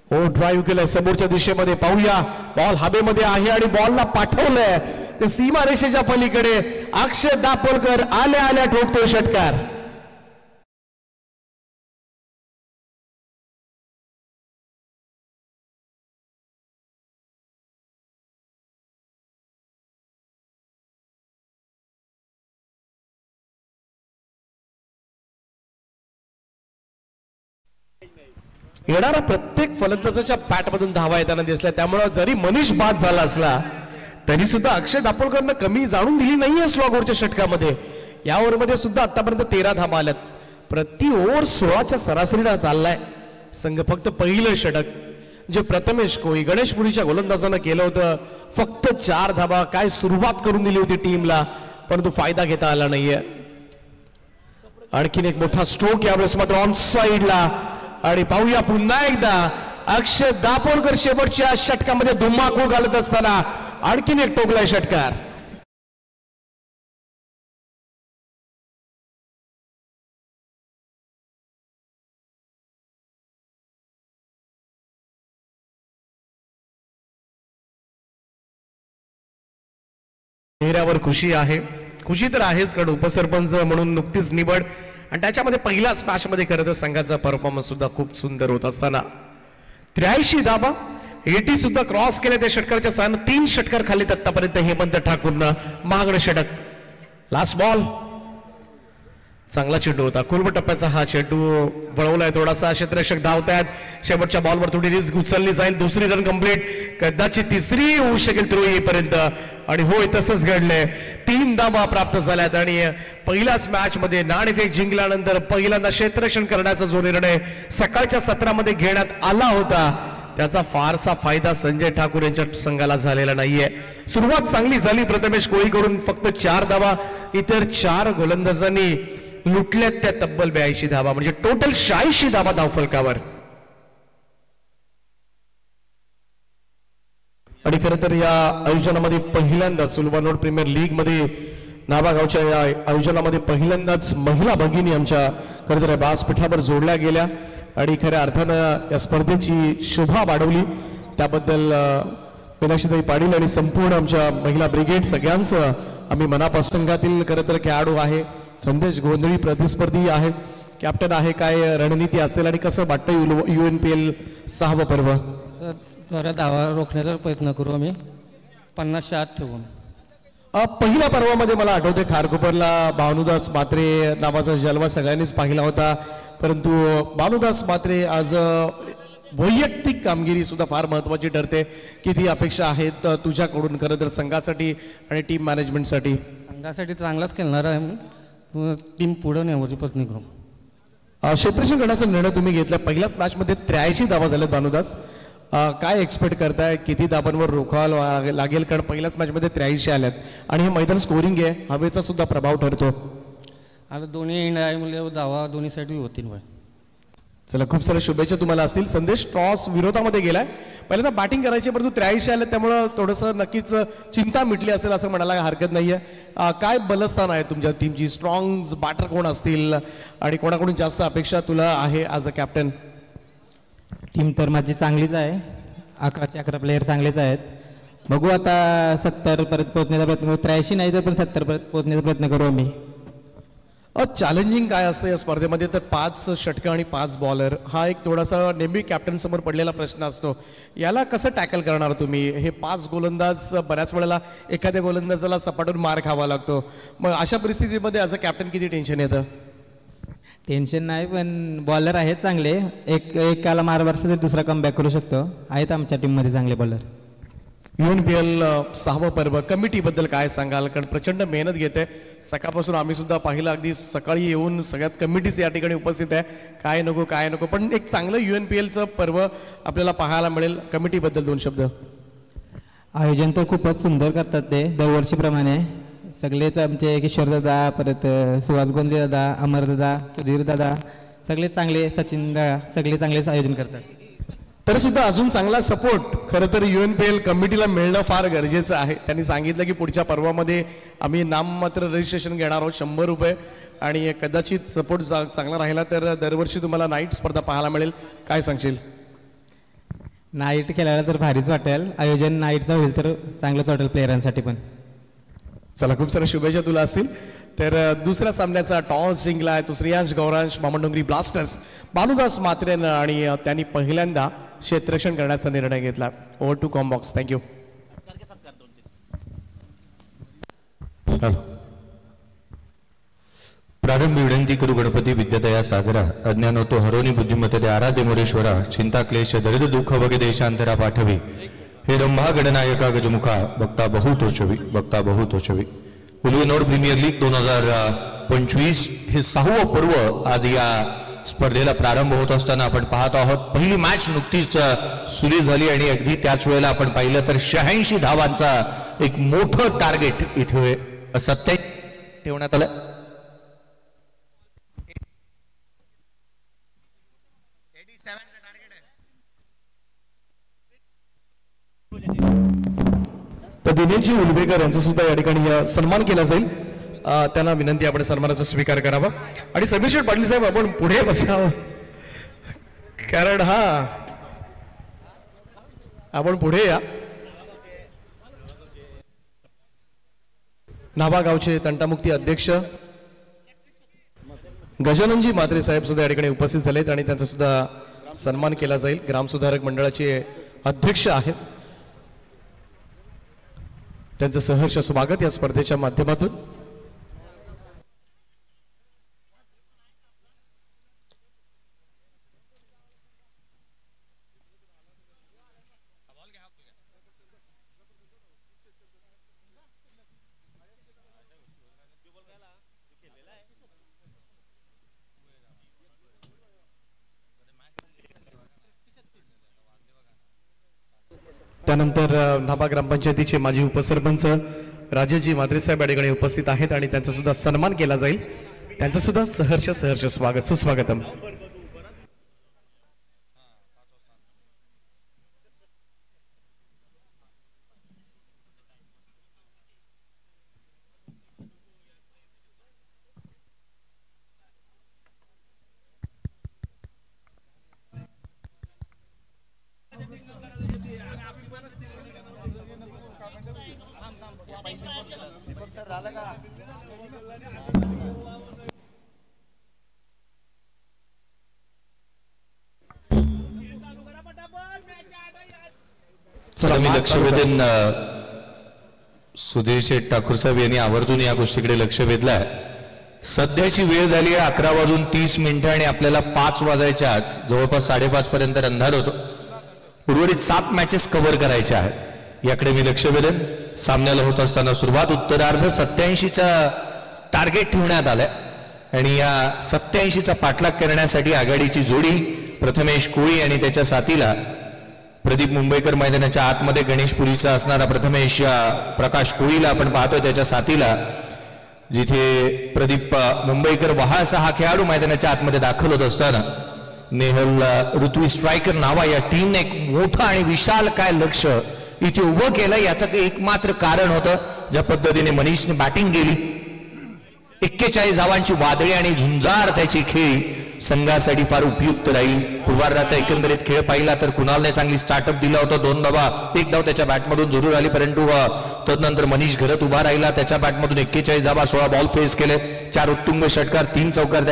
ओ ड्राईव्ह केलंय समोरच्या दिशेमध्ये, पाहूया बॉल हवेमध्ये आहे आणि बॉलला पाठवलंय ते सीमा रेषेच्या पलीकडे. अक्षय दापोलकर आल्या आल्या ठोकतोय षटकार. येणारा प्रत्येक फलंदाजाच्या बॅटमधून धावा येताना दिसल्या, त्यामुळे जरी मनीष बाद झाला असला तरी सुद्धा अक्षय दापोलकरनं कमी जाणून दिली नाहीये स्लॉगोरच्या षटकामध्ये. या ओव्हरमध्ये सुद्धा आतापर्यंत 13 धावा आल्यात. प्रति ओव्हर 16च्या सरासरीला चाललाय संघ. फक्त पहिलं षटक जे प्रथमेश कोळी गणेशपुरीच्या गोलंदाजानं केलं होतं, फक्त 4 धावा. काय सुरुवात करून दिली होती टीमला, परंतु फायदा घेता आला नाहीये. आणखीन एक मोठा स्ट्रोक यावेळेस मात्र ऑन साइडला. आणि पाहूया पुन्हा एकदा अक्षय दापोलकर शेवटच्या षटकामध्ये धुमाकूळ घालत असताना आणखीन एक टोकलाय षटकार. चेहऱ्यावर खुशी आहे. खुशी तर आहेच, कारण उपसरपंच म्हणून नुकतीच निवड आणि त्याच्यामध्ये पहिल्याच मॅच मध्ये खरं तर संघाचा परफॉर्मन्स सुद्धा खूप सुंदर होत असताना 83 धावा 80 सुद्धा क्रॉस केले त्या षटकाच्या साहाय्याने. 3 षटकार खाल्लेत आतापर्यंत हेमंत ठाकूरनं. महागडं षटक. Last ball. चांगला चेंडू होता. कुलब टप्प्याचा हा चेंडू वळवलाय थोडासा. क्षेत्ररक्षक धावतायत. शेवटच्या बॉलवर थोडी रिस्क उचलली जाईल. दुसरी रन कंप्लीट, कदाचित तिसरी होऊ शकेल थ्रो येईपर्यंत. आणि होय तसंच घडलंय. 3 धावा प्राप्त झाल्यात आणि पहिल्याच मॅच मध्ये नाणेफेक जिंकल्यानंतर पहिल्यांदा क्षेत्ररक्षण करण्याचा जो निर्णय सकाळच्या सत्रामध्ये घेण्यात आला होता त्याचा फारसा फायदा संजय ठाकूर यांच्या संघाला झालेला नाहीये. सुरुवात चांगली झाली प्रथमेश कोळीकडून, फक्त 4 धावा. इतर 4 गोलंदाजांनी लुटल्यात त्या तब्बल 82 धावा, म्हणजे टोटल 86 धावा धावफलकावर. आणि खरं तर या आयोजनामध्ये पहिल्यांदाच सुलभानोड प्रीमियर लीग मध्ये नाभागावच्या या आयोजनामध्ये पहिल्यांदाच महिला भगिनी आमच्या खरं तर व्यासपीठावर जोडल्या गेल्या आणि खऱ्या अर्थानं या स्पर्धेची शोभा वाढवली. त्याबद्दल मीनाक्षीताई पाटील आणि संपूर्ण आमच्या महिला ब्रिगेड सगळ्यांचं आम्ही मनापासून. संघातील खरं तर खेळाडू आहे संदेश गोंधळी, प्रतिस्पर्धी आहे, कॅप्टन आहे. काय रणनीती असेल आणि कसं वाटतं UNPL 6वं पर्व? धावा रोखण्याचा प्रयत्न करू आम्ही 50च्या आत ठेवून. पहिल्या पर्वामध्ये मला आठवते खारकोपरला भानुदास म्हात्रे नावाचा जलवा सगळ्यांनीच पाहिला होता, परंतु भानुदास म्हात्रे आज वैयक्तिक कामगिरी सुद्धा फार महत्वाची ठरते. किती अपेक्षा आहेत तुझ्याकडून खरं तर संघासाठी आणि टीम मॅनेजमेंटसाठी? संघासाठी चांगलाच खेळणार आहे. टीम पुढे नेण्याची प्रयत्न करू. क्षेत्ररक्षण करण्याचा निर्णय तुम्ही घेतला. पहिल्याच मॅच मध्ये 83 धावा झाल्यात भानुदास. काय एक्सपेक्ट करताय, किती धाबांवर रोखावं लागेल? कारण पहिल्याच मॅच मध्ये 83 आल्यात आणि हे मैदान स्कोरिंग आहे, हवेचा सुद्धा प्रभाव ठरतो. आता दोन्ही एंड आहे म्हणजे धावा दोन्ही साईड होतील. चला खूप साऱ्या शुभेच्छा तुम्हाला असतील. संदेश टॉस विरोधामध्ये गेलाय, पहिल्यांदा बॅटिंग करायची, परंतु 83 आले त्यामुळं थोडंसं नक्कीच चिंता मिटली असेल असं म्हणायला हरकत नाहीये. काय बलस्थान आहे तुमच्या टीमची? स्ट्रॉंग बॅटर कोण असतील आणि कोणाकडून जास्त अपेक्षा तुला आहे ॲज अ कॅप्टन? टीम तर माझी चांगलीच आहे, 11चे 11 प्लेयर चांगलेच आहेत. बघू आता 70 परत पोहोचण्याचा प्रयत्न करू. 83 नाही तर पण 70 परत पोहोचण्याचा प्रयत्न करू आम्ही. चॅलेंजिंग काय असतं या स्पर्धेमध्ये? तर 5 षटकं आणि 5 बॉलर हा एक थोडासा नेहमी कॅप्टन समोर पडलेला प्रश्न असतो. याला कसं टॅकल करणार तुम्ही? हे 5 गोलंदाज बऱ्याच वेळेला एखाद्या गोलंदाजाला सपाटून मार खावा लागतो. मग अशा परिस्थितीमध्ये ॲज अ कॅप्टन किती टेन्शन येतं? टेन्शन नाही, पण बॉलर आहेत चांगले. एकाला मार बसला तर दुसरा कमबॅक करू शकतो. आहेत आमच्या टीममध्ये चांगले बॉलर. UNPL 6वं पर्व कमिटीबद्दल काय सांगाल? कारण प्रचंड मेहनत घेते. सकाळपासून आम्ही सुद्धा पाहिलं, अगदी सकाळी येऊन सगळ्यात कमिटीच या ठिकाणी उपस्थित आहे. काय नको पण एक चांगलं UNPLचं पर्व आपल्याला पाहायला मिळेल. कमिटीबद्दल 2 शब्द. आयोजन तर खूपच सुंदर करतात ते दरवर्षीप्रमाणे. सगळेच आमचे किशोरदादा, परत सुहास गोंदे दादा, अमरदादा, सुधीर दादा, सगळे चांगले, सचिन दादा, सगळे चांगलेच आयोजन करतात. तरी सुद्धा अजून चांगला सपोर्ट खरं तर UNPL कमिटीला मिळणं फार गरजेचं आहे. त्यांनी सांगितलं की पुढच्या पर्वामध्ये आम्ही नाममात्र रजिस्ट्रेशन घेणार आहोत, 100 रुपये, आणि कदाचित सपोर्ट चांगला राहिला तर दरवर्षी तुम्हाला नाईट स्पर्धा पाहायला मिळेल. काय सांगशील? नाईट खेळायला तर भारीच वाटेल. आयोजन नाईटचं होईल तर चांगलंच वाटेल प्लेयरांसाठी पण. चला, खूप साऱ्या शुभेच्छा तुला असतील. तर दुसऱ्या सामन्याचा टॉस जिंकला आहे तो श्रेयांश गौरांश मामंडोंगरी ब्लास्टर्स भानुदास म्हात्रेनं, आणि त्यांनी पहिल्यांदा क्षेत्ररक्षण करण्याचा निर्णय घेतला. Over to combox. थँक्यू. प्रारंभी विनंती करू गणपती विद्यादया सागरा अज्ञान होतो हरोनी बुद्धिमत्ते आराध्य मोरेश्वरा चिंता क्लेश दरिद्र दुःख वगे देशांतरा पाठवी हे रंभा गणनायका गजमुखा बघता बहुतोषवी. उलवेनोड प्रीमियर लीग 2025 हे 6वं पर्व आज या स्पर्धेला प्रारंभ होत असताना आपण पाहत आहोत. पहिली मॅच नुकतीच सुरू झाली आणि अगदी त्याच वेळेला आपण पाहिलं तर 86 धावांचा एक मोठं टार्गेट इथे सत्य ठेवण्यात आलं. तर दिनेशजी उलवेकर यांचा सुद्धा या ठिकाणी सन्मान केला जाईल. त्यांना विनंती आपण सन्मानाचा स्वीकार करावा. आणि समीर पाटील साहेब आपण पुढे बसावं, कारण आपण पुढे या. नाभागावचे तंटामुक्ती अध्यक्ष गजाननजी म्हात्रे साहेब सुद्धा या ठिकाणी उपस्थित झालेत आणि त्यांचा सुद्धा सन्मान केला जाईल. ग्रामसुधारक मंडळाचे अध्यक्ष आहेत, त्यांचं सहर्ष स्वागत या स्पर्धेच्या माध्यमातून. त्यानंतर नाभा ग्रामपंचायतीचे माजी उपसरपंच राजेशजी म्हात्रे साहेब या ठिकाणी उपस्थित आहेत आणि त्यांचा सुद्धा सन्मान केला जाईल. त्यांचं सुद्धा सहर्ष स्वागत, सुस्वागतम. मी लक्ष वेधन सुधीर शेठ ठाकूर साहेब यांनी आवर्जून या गोष्टीकडे लक्ष वेधलंय. सध्याची वेळ झाली आहे 11:30 आणि आपल्याला 5 वाजायच्या आज जवळपास 5:30 पर्यंत अंधार होतो. उर्वरित 7 मॅचेस कव्हर करायच्या आहेत. याकडे मी लक्ष वेधन. सामन्याला होत असताना सुरुवात उत्तरार्ध 87चा टार्गेट ठेवण्यात आलाय आणि या 87चा पाठलाग करण्यासाठी आघाडीची जोडी प्रथमेश कोळी आणि त्याच्या साथीला प्रदीप मुंबईकर मैदानाच्या आतमध्ये गणेशपुरीचा असणारा प्रथमेश प्रकाश कोळीला आपण पाहतोय त्याच्या साथीला, जिथे प्रदीप मुंबईकर वहाळचा हा खेळाडू मैदानाच्या आतमध्ये दाखल होत असताना नेहल ऋत्वी स्ट्रायकर नावा या टीमने एक मोठं आणि विशाल काय लक्ष इथे उभं केलं. याचं एकमात्र कारण होतं ज्या पद्धतीने मनीषने बॅटिंग केली. 41 धावांची वादळी आणि झुंजार त्याची खेळी संघासाठी फार उपयुक्त राहील. पूर्वार्धाचा एकंदरीत खेळ पाहिला तर कुणालने चांगली स्टार्टअप दिला होता. 2 धावा, 1 धाव त्याच्या बॅटमधून जरूर आली, परंतु तदनंतर मनीष घरत उभा राहिला. त्याच्या बॅटमधून 41 धावा, 16 बॉल फेस केले, 4 उत्तुंग षटकार, 3 चौकार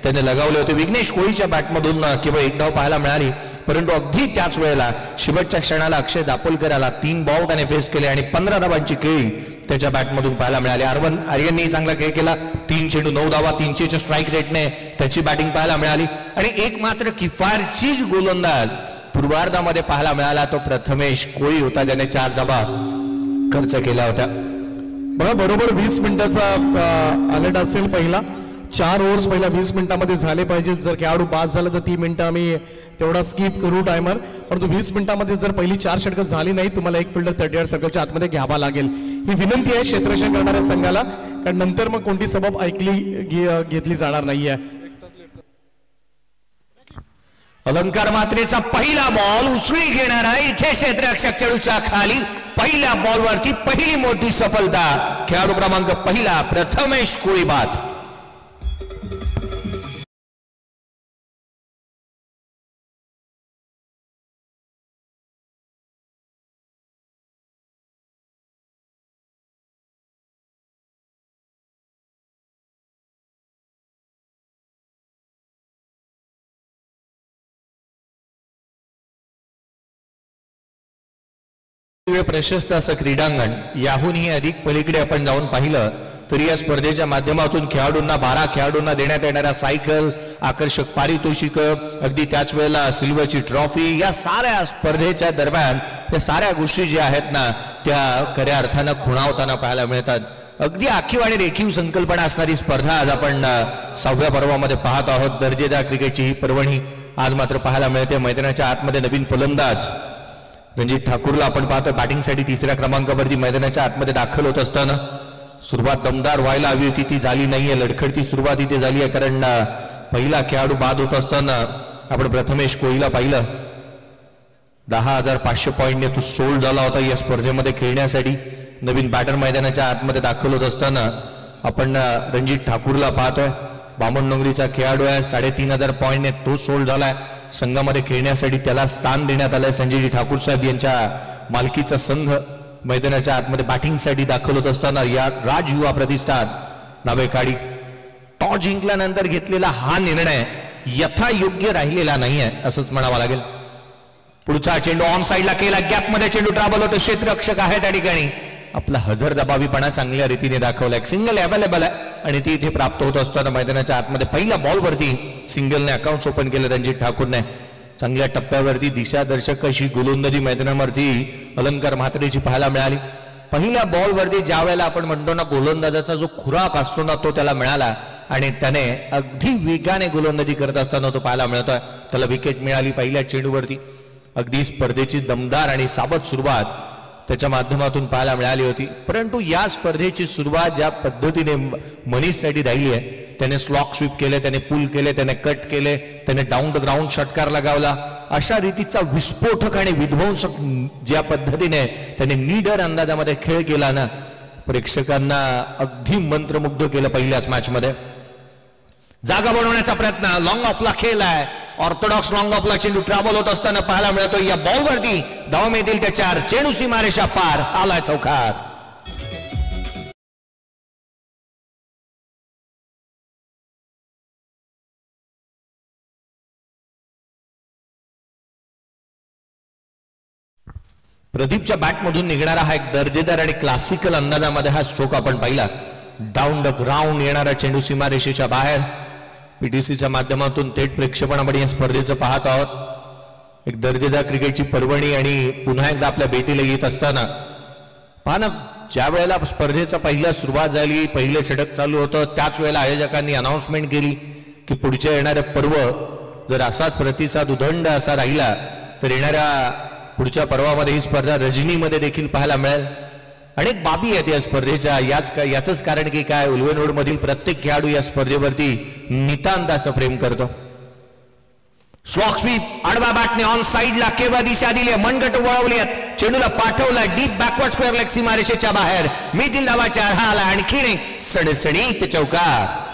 त्याने लगावले होते. विघ्नेश कोहलीच्या बॅटमधून केवळ 1 धाव पाहायला मिळाली, परंतु अगदी त्याच वेळेला शेवटच्या क्षणाला अक्षय दापोलकरला 3 बॉल त्याने फेस केले आणि 15 धावांची खेळी त्याच्या बॅटमधून पाहायला मिळाली. आर्यनने चांगला खेळ केला. 3 चेंडू 9 धावा, 300च्या स्ट्राईक रेटने त्याची बॅटिंग पाहायला मिळाली. आणि एक मात्र किफायतशीर गोलंदाज पूर्वार्धामध्ये पाहायला मिळाला तो प्रथमेश कोळी होता, ज्याने 4 धावा खर्च केला होता. बघा बरोबर 20 मिनिटाचा अलर्ट असेल. पहिला 4 ओव्हर्स पहिला 20 मिनिटांमध्ये झाले पाहिजे. जर खेळाडू बाद झाला तर 3 मिनिटं आम्ही तेवढा स्किप करू टायमर, परंतु 20 मिनिटांमध्ये जर पहिली 4 षटकं झाली नाही तुम्हाला एक फिल्डर 38 सर्कलच्या आतमध्ये घ्यावा लागेल. ही विनंती आहे क्षेत्ररक्षण करणाऱ्या संघाला, कारण नंतर मग कोणती सबब घेतली जाणार नाहीये. अलंकार मात्रेचा पहिला बॉल उसळी घेणारा इथे क्षेत्ररक्षक चेंडूच्या खाली पहिल्या बॉलवरती पहिली मोठी सफलता. खेळाडू क्रमांक पहिला प्रथमेश कोळी बाद. प्रशस्त असं क्रीडांगण, याहूनही अधिक पलीकडे आपण जाऊन पाहिलं तरी या स्पर्धेच्या माध्यमातून खेळाडूंना 12 खेळाडूंना देण्यात येणाऱ्या सायकल, आकर्षक पारितोषिक, अगदी त्याच वेळेला सिल्वरची ट्रॉफी, या साऱ्या स्पर्धेच्या दरम्यान या साऱ्या गोष्टी ज्या आहेत ना त्या खऱ्या अर्थानं खुणावताना पाहायला मिळतात. अगदी आखीव आणि रेखीव संकल्पना असणारी स्पर्धा आज आपण 6व्या पर्वामध्ये पाहत आहोत. दर्जेदार क्रिकेटची ही पर्वणी आज मात्र पाहायला मिळते. मैदानाच्या आतमध्ये नवीन फलंदाज रणजित ठाकूरला आपण पाहतो बॅटिंगसाठी 3ऱ्या क्रमांकावरती मैदानाच्या आतमध्ये दाखल होत असताना. सुरुवात दमदार व्हायला हवी होती, ती झाली नाहीये. लढखडती सुरुवात इथे झाली आहे, कारण पहिला खेळाडू बाद होत असताना आपण प्रथमेश कोळीला पाहिलं. 10,500 पॉईंटने तो सोल्ड झाला होता या स्पर्धेमध्ये खेळण्यासाठी. नवीन बॅटर मैदानाच्या आतमध्ये दाखल होत असताना आपण रणजित ठाकूरला पाहतोय. बामणडोंगरीचा खेळाडू आहे, 3,500 पॉईंटने तो सोल्ड झालाय. संघामध्ये खेळण्यासाठी त्याला स्थान देण्यात आलंय. संजयजी ठाकूर साहेब यांच्या मालकीचा संघ मैदानाच्या आतमध्ये बॅटिंगसाठी दाखल होत असताना या राज युवा प्रतिष्ठान नावेकाडी टॉस जिंकल्यानंतर घेतलेला हा निर्णय यथायोग्य राहिलेला नाहीये असंच म्हणावं लागेल. पुढचा चेंडू ऑन साईडला केला, गॅपमध्ये चेंडू ट्रॅव्हल होतो. क्षेत्ररक्षक आहे त्या ठिकाणी आपला हजरजबाबीपणा चांगल्या रीतीने दाखवलाय. सिंगल अवेलेबल आहे आणि ती इथे प्राप्त होत असताना मैदानाच्या आतमध्ये पहिल्या बॉलवरती सिंगलने अकाउंट ओपन केलं रणजित ठाकूरने. चांगल्या टप्प्यावरती दिशादर्शक अशी गोलंदाजी मैदानावरती अलंकार म्हात्रेची पाहायला मिळाली. पहिल्या बॉलवरती ज्या वेळेला आपण म्हणतो ना गोलंदाजाचा जो खुराक असतो ना तो त्याला मिळाला आणि त्याने अगदी वेगाने गोलंदाजी करत असताना तो पाहायला मिळतोय. त्याला विकेट मिळाली पहिल्या चेंडूवरती. अगदी स्पर्धेची दमदार आणि साबत सुरुवात त्याच्या माध्यमातून पाहायला मिळाली होती. परंतु या स्पर्धेची सुरुवात ज्या पद्धतीने मनीषसाठी राहिली आहे, त्याने स्लॉक स्वीप केले, त्याने पुल केले, त्याने कट केले, त्याने डाऊन द ग्राउंड षटकार लगावला. अशा रीतीचा विस्फोटक आणि विध्वंसक ज्या पद्धतीने त्याने नीडर अंदाजामध्ये खेळ केला ना, प्रेक्षकांना अगदी मंत्रमुग्ध केलं पहिल्याच मॅच मध्ये. जागा बनवण्याचा प्रयत्न, लॉंग ऑफला खेळ आहे. ऑर्थोडॉक्स लॉंग ऑफला चेंडू ट्रॅव्हल होत असताना पाहायला मिळतो. या बॉलवरती धाव मिळतील त्या 4. चेंडू सीमारेषा पार, आलाय चौकार. प्रदीपच्या बॅटमधून निघणारा हा एक दर्जेदार आणि क्लासिकल अंदाजामध्ये हा स्ट्रोक आपण पाहिला. डाऊन द ग्राउंड येणारा चेंडू सीमारेषेच्या बाहेर. पीटीसीच्या माध्यमातून थेट प्रेक्षेपण आपण या स्पर्धेचं पाहत आहोत. एक दर्जेदार क्रिकेटची पर्वणी आणि पुन्हा एकदा आपल्या भेटीला येत असताना पहा ना, ज्या वेळेला स्पर्धेचा पहिला सुरुवात झाली, पहिले षटक चालू होतं, त्याच वेळेला आयोजकांनी अनाउन्समेंट केली की पुढच्या येणाऱ्या पर्व जर असाच प्रतिसाद उदंड असा राहिला तर येणाऱ्या पुढच्या पर्वामध्ये ही स्पर्धा रजनीमध्ये देखील पाहायला मिळेल. अनेक बाबी आहेत या स्पर्धेच्या. याचंच कारण की काय, उल्वेनोड मधील प्रत्येक खेळाडू या स्पर्धेवरती नितांत असं प्रेम करतो. स्लॉक स्वीप आडवा बॅटने ऑन साइडला केव्हा दिशा दिली, मनगट वळवलेत, चेंडूला पाठवला डीप बॅकवर्ड स्क्वेअर लेग सीमारेषेच्या बाहेर, मितील धावाच्या आला आणखीन एक सडसडीत चौकार.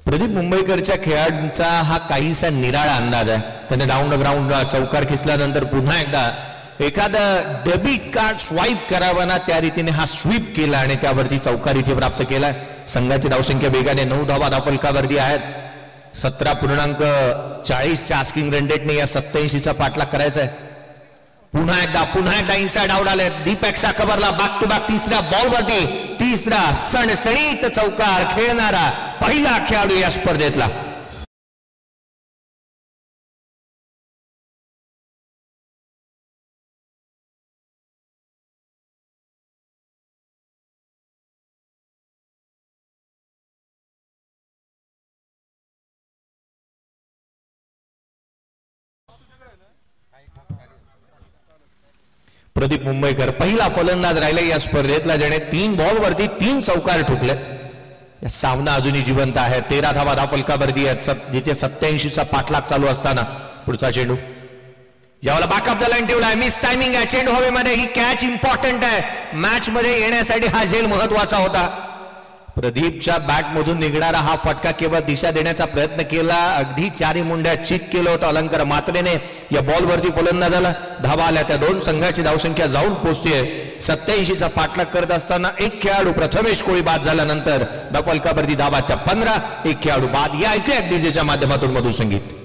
प्रदीप मुंबईकरच्या खेळाडूंचा हा काहीसा निराळा अंदाज आहे. त्याने डाऊन द ग्राउंड चौकार खेचल्यानंतर पुन्हा एकदा एखादा डेबिट कार्ड स्वाईप करावा ना त्या रीतीने हा स्वीप केला आणि त्यावरती चौकार इथे प्राप्त केलाय. संघाची धावसंख्या वेगाने 9 धावा धावफलकावरती आहेत. 17.40च्या आस्किंग रन रेटने या 87चा पाठलाग करायचा आहे. पुन्हा एकदा इनसाइड आउट आले. दीपेक्षा कव्हरला बॅक टू बॅक तिसऱ्या बॉलवरती तिसरा सणसणीत चौकार खेळणारा पहिला खेळाडू या स्पर्धेतला. प्रदीप मुंबईकर पहिला फलंदाज राहिला या स्पर्धेतला, ज्याने 3 बॉलवरती 3 चौकार ठोकले. सामना अजूनही जिवंत आहे. 13 धावा धावफलकावरती आहेत जिथे 87चा पाठलाग चालू असताना पुढचा चेंडू ज्यावेळेला बॅकअप द लाईन ठेवलाय. मिस टायमिंग आहे. चेंडू हवेमध्ये. ही कॅच इम्पॉर्टंट आहे. मॅच मध्ये येण्यासाठी हा झेल महत्वाचा होता. प्रदीपच्या बॅट मधून निघणारा हा फटका केवळ दिशा देण्याचा प्रयत्न केला. अगदी 4 मुंड्या चित केलं होतं अलंकार मात्रेने. या बॉलवरती फलंदाजाला धावा आल्या. त्या 2 संघाची धावसंख्या जाऊन पोहोचते 87चा पाठलाग करत असताना एक खेळाडू प्रथमेश कोळी बाद झाल्यानंतर धावफलकावरती धावा त्या 15. एक खेळाडू बाद. या ऐकूया डीजेच्या माध्यमातून मधुर संगीत.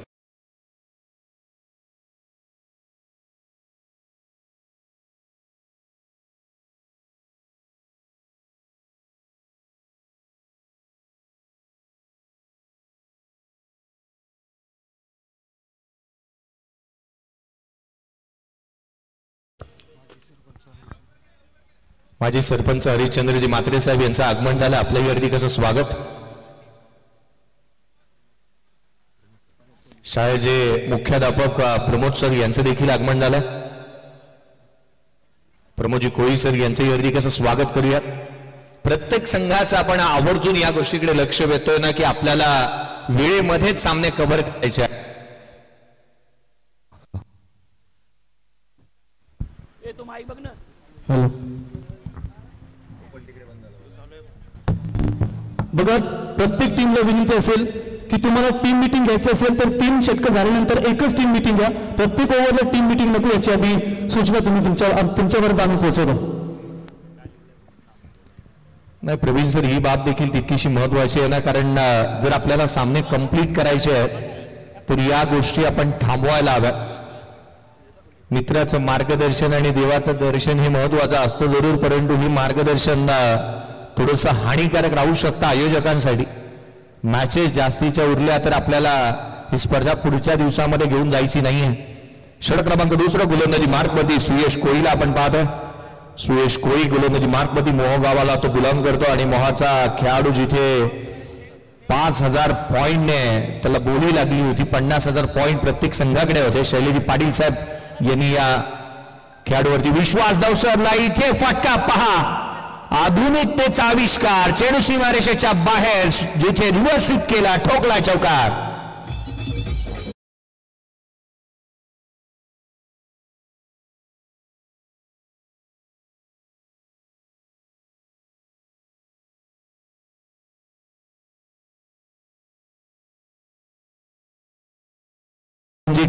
माजी सरपंच हरिश्चंद्रजी म्हात्रे साहेब यांचं आगमन झालं. आपल्याही अगदी कसं स्वागत. शाळेचे मुख्याध्यापक प्रमोद सर यांचं देखील आगमन झालं. प्रमोदजी कोळी सर यांचंही अगदी कसं स्वागत करूया. प्रत्येक संघाचं आपण आवर्जून या गोष्टीकडे लक्ष देतोय ना की आपल्याला वेळेमध्येच सामने कव्हर करायचे. हॅलो बघा, प्रत्येक टीमला विनंती असेल की तुम्हाला टीम मीटिंग घ्यायची असेल तर 3 षटकं झाल्यानंतर एकच टीम मीटिंग घ्या. प्रत्येक ओव्हरला टीम मीटिंग नको याची आम्ही सूचना तुम्ही तुमच्यापर्यंत आम्ही पोहोचवतो. नाही प्रवीण सर, ही बाब देखील तितकीशी महत्वाची आहे ना, कारण जर आपल्याला सामने कंप्लीट करायचे आहेत तर या गोष्टी आपण थांबवायला हव्या. मित्राचं मार्गदर्शन आणि देवाचं दर्शन हे महत्वाचं असतं जरूर, परंतु ही मार्गदर्शन थोडंसं हानिकारक राहू शकतं आयोजकांसाठी. मॅचेस जास्तीच्या उरल्या तर आपल्याला ही स्पर्धा पुढच्या दिवसामध्ये घेऊन जायची नाहीये. षटक क्रमांक 2 गोलंदाजी मार्कमध्ये सुयश कोळीला आपण पाहतोय. सुयश कोळी गोलंदाजी मार्कमध्ये मोह गावाला तो बिलॉंग करतो आणि मोहाचा खेळाडू जिथे 5000 पॉइंटने त्याला बोली लागली होती, 50,000 पॉइंट प्रत्येक संघाकडे होते. शैलेजी पाटील साहेब यांनी या खेळाडूवरती विश्वास दर्शवला. इथे फटका पहा, आधुनिकतेचा आविष्कार. चेंडू सीमारेषेच्या बाहेर जिथे रिव्हर्स स्वीप केला, ठोकला चौकार.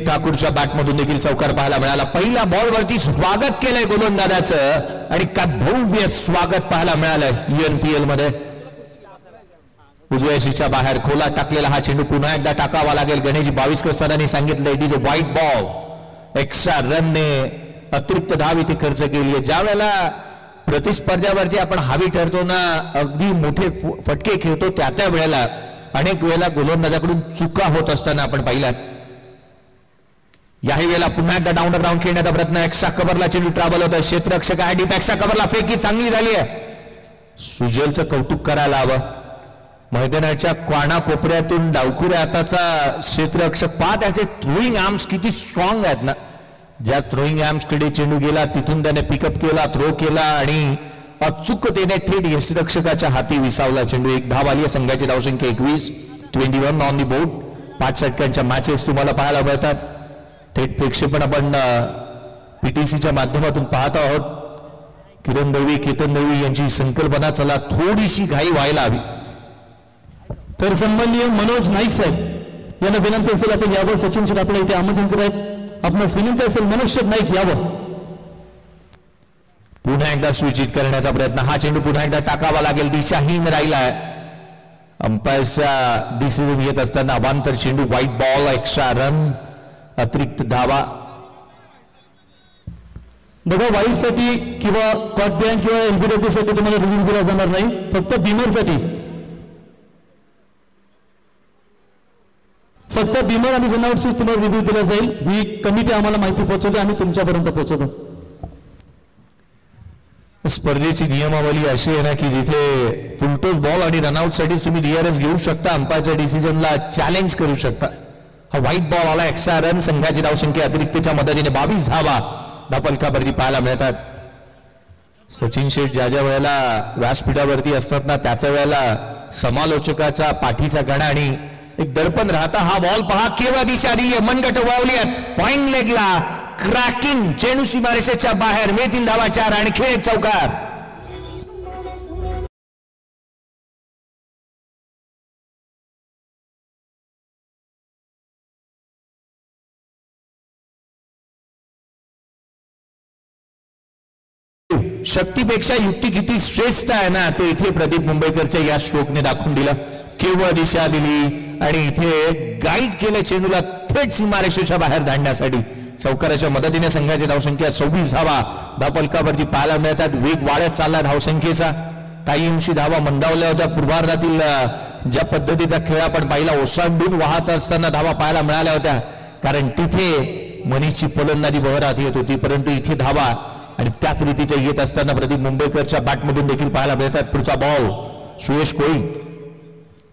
ठाकूरच्या बॅटमधून देखील चौकार पाहायला मिळाला. पहिल्या बॉलवरती स्वागत केलंय गोलंदाजाचं आणि काय भव्य स्वागत पाहायला मिळालंय ENPL मध्ये. उजव्या यशीच्या बाहेर खोला टाकलेला हा चेंडू पुन्हा एकदा टाकावा लागेल. गणेशजी 22 सरांनी सांगितलं it is a white ball. Extra रनने अतिरिक्त धाव इथे खर्च केली आहे. ज्या वेळेला प्रतिस्पर्ध्यावरती आपण हावी ठरतो ना, अगदी मोठे फटके खेळतो, त्या वेळेला अनेक वेळेला गोलंदाजाकडून चुका होत असताना आपण पाहिल्यात. याही वेळेला पुन्हा एकदा डाऊन द ग्राउंड खेळण्याचा प्रयत्न. एक्स्ट्रा कव्हरला चेंडू ट्रॅव्हल होता. क्षेत्ररक्षक आहे. डीप एक्स्ट्रा कव्हरला फेकी चांगली झाली आहे. सुजलचं कौतुक करायला हवं. मैदानाच्या कोपऱ्यातून डावखुऱ्या हाताचा क्षेत्ररक्षक पहा, त्याचे थ्रोईंग आर्म्स किती स्ट्रॉंग आहेत ना. ज्या थ्रोईंग आर्म्स कडे चेंडू गेला तिथून त्याने पिकअप केला, थ्रो केला आणि अचूकतेने थेट यष्टिरक्षकाच्या हाती विसावला चेंडू. एक धाव आली आहे. संघाची धावसंख्या 21, 21 ऑन दी बोर्ड. 5 षटकांच्या मॅचेस तुम्हाला पाहायला मिळतात. थेट प्रक्षेपण आपण पीटीसीच्या माध्यमातून पाहत आहोत. किरण दळवी, केतन दळवी यांची संकल्पना, चला थोडीशी घाई व्हायला हवी. तर सन्माननीय मनोज नाईक साहेब यांना विनंती असेल आपण यावर. सचिन शेठ आपल्या इथे आमंत्रण करत आपणास विनंती असेल मनोज शेठ नाईक यावं. पुन्हा एकदा स्विचित करण्याचा प्रयत्न. हा चेंडू पुन्हा एकदा टाकावा लागेल. दिशाहीन राहिलाय. अंपायरच्या डिसिजन येत असताना अवांतर चेंडू, व्हाईट बॉल, एक्स्ट्रा रन, अतिरिक्त धावा. बघा, वाईट साठी किंवा कॉट बँक किंवा एलबीडब्ल्यू साठी तुम्हाला रिव्ह्यू दिला जाणार नाही, फक्त बिमर साठी. फक्त बिमर आणि रनआउटशीच तुम्हाला रिव्ह्यू दिला जाईल. ही कमिटी आम्हाला माहिती पोहोचवते, आम्ही तुमच्यापर्यंत पोहोचवतो. स्पर्धेची नियमावली अशी आहे ना की जिथे फुलटॉस बॉल आणि रनआउट साठी तुम्ही डीआरएस घेऊ शकता, अंपायरच्या डिसिजनला चॅलेंज करू शकता. हा व्हाईट बॉल आला, एक्स्ट्रा रन. संघाची धावसंख्या अतिरिक्तच्या मदतीने 22 धावा धापलकावरती पाहायला मिळतात. सचिन शेठ ज्या ज्या वेळेला व्यासपीठावरती असतात ना त्या त्या वेळेला समालोचकाचा पाठीचा कणा आणि एक दडपण राहता. हा बॉल पहा, केवळ दिशा दिली, मनगट वळवली, फाईन लेगला क्रॅकिंग चेंडू सीमारेषेच्या बाहेर. मिळतील धावा 4 आणि खेळ चौकार. शक्तीपेक्षा युक्ती किती श्रेष्ठ आहे ना ते इथे प्रदीप मुंबईकरच्या या स्ट्रोकने दाखवून दिलं. केवळ दिशा दिली आणि इथे गाईड केलं चेंडूला थेट सीमारेषेच्या बाहेर धाडण्यासाठी. चौकाराच्या मदतीने संघाची धावसंख्या 26 धावा धापलकावरती पाहायला मिळतात. वेग वाढत चालला धावसंख्येचा. काही अंशी धावा मंदावल्या होत्या. पूर्वार्धातील ज्या पद्धतीचा खेळ आपण पाहिला, ओसांडून वाहत असताना धावा पाहायला मिळाल्या होत्या, कारण तिथे मनीषची फलंदाजी बहरात येत होती. परंतु इथे धावा आणि त्याच रीतीच्या येत असताना प्रदीप मुंबईकरच्या बॅटमधून देखील पाहायला मिळतात. पुढचा बॉल सुयश कोळी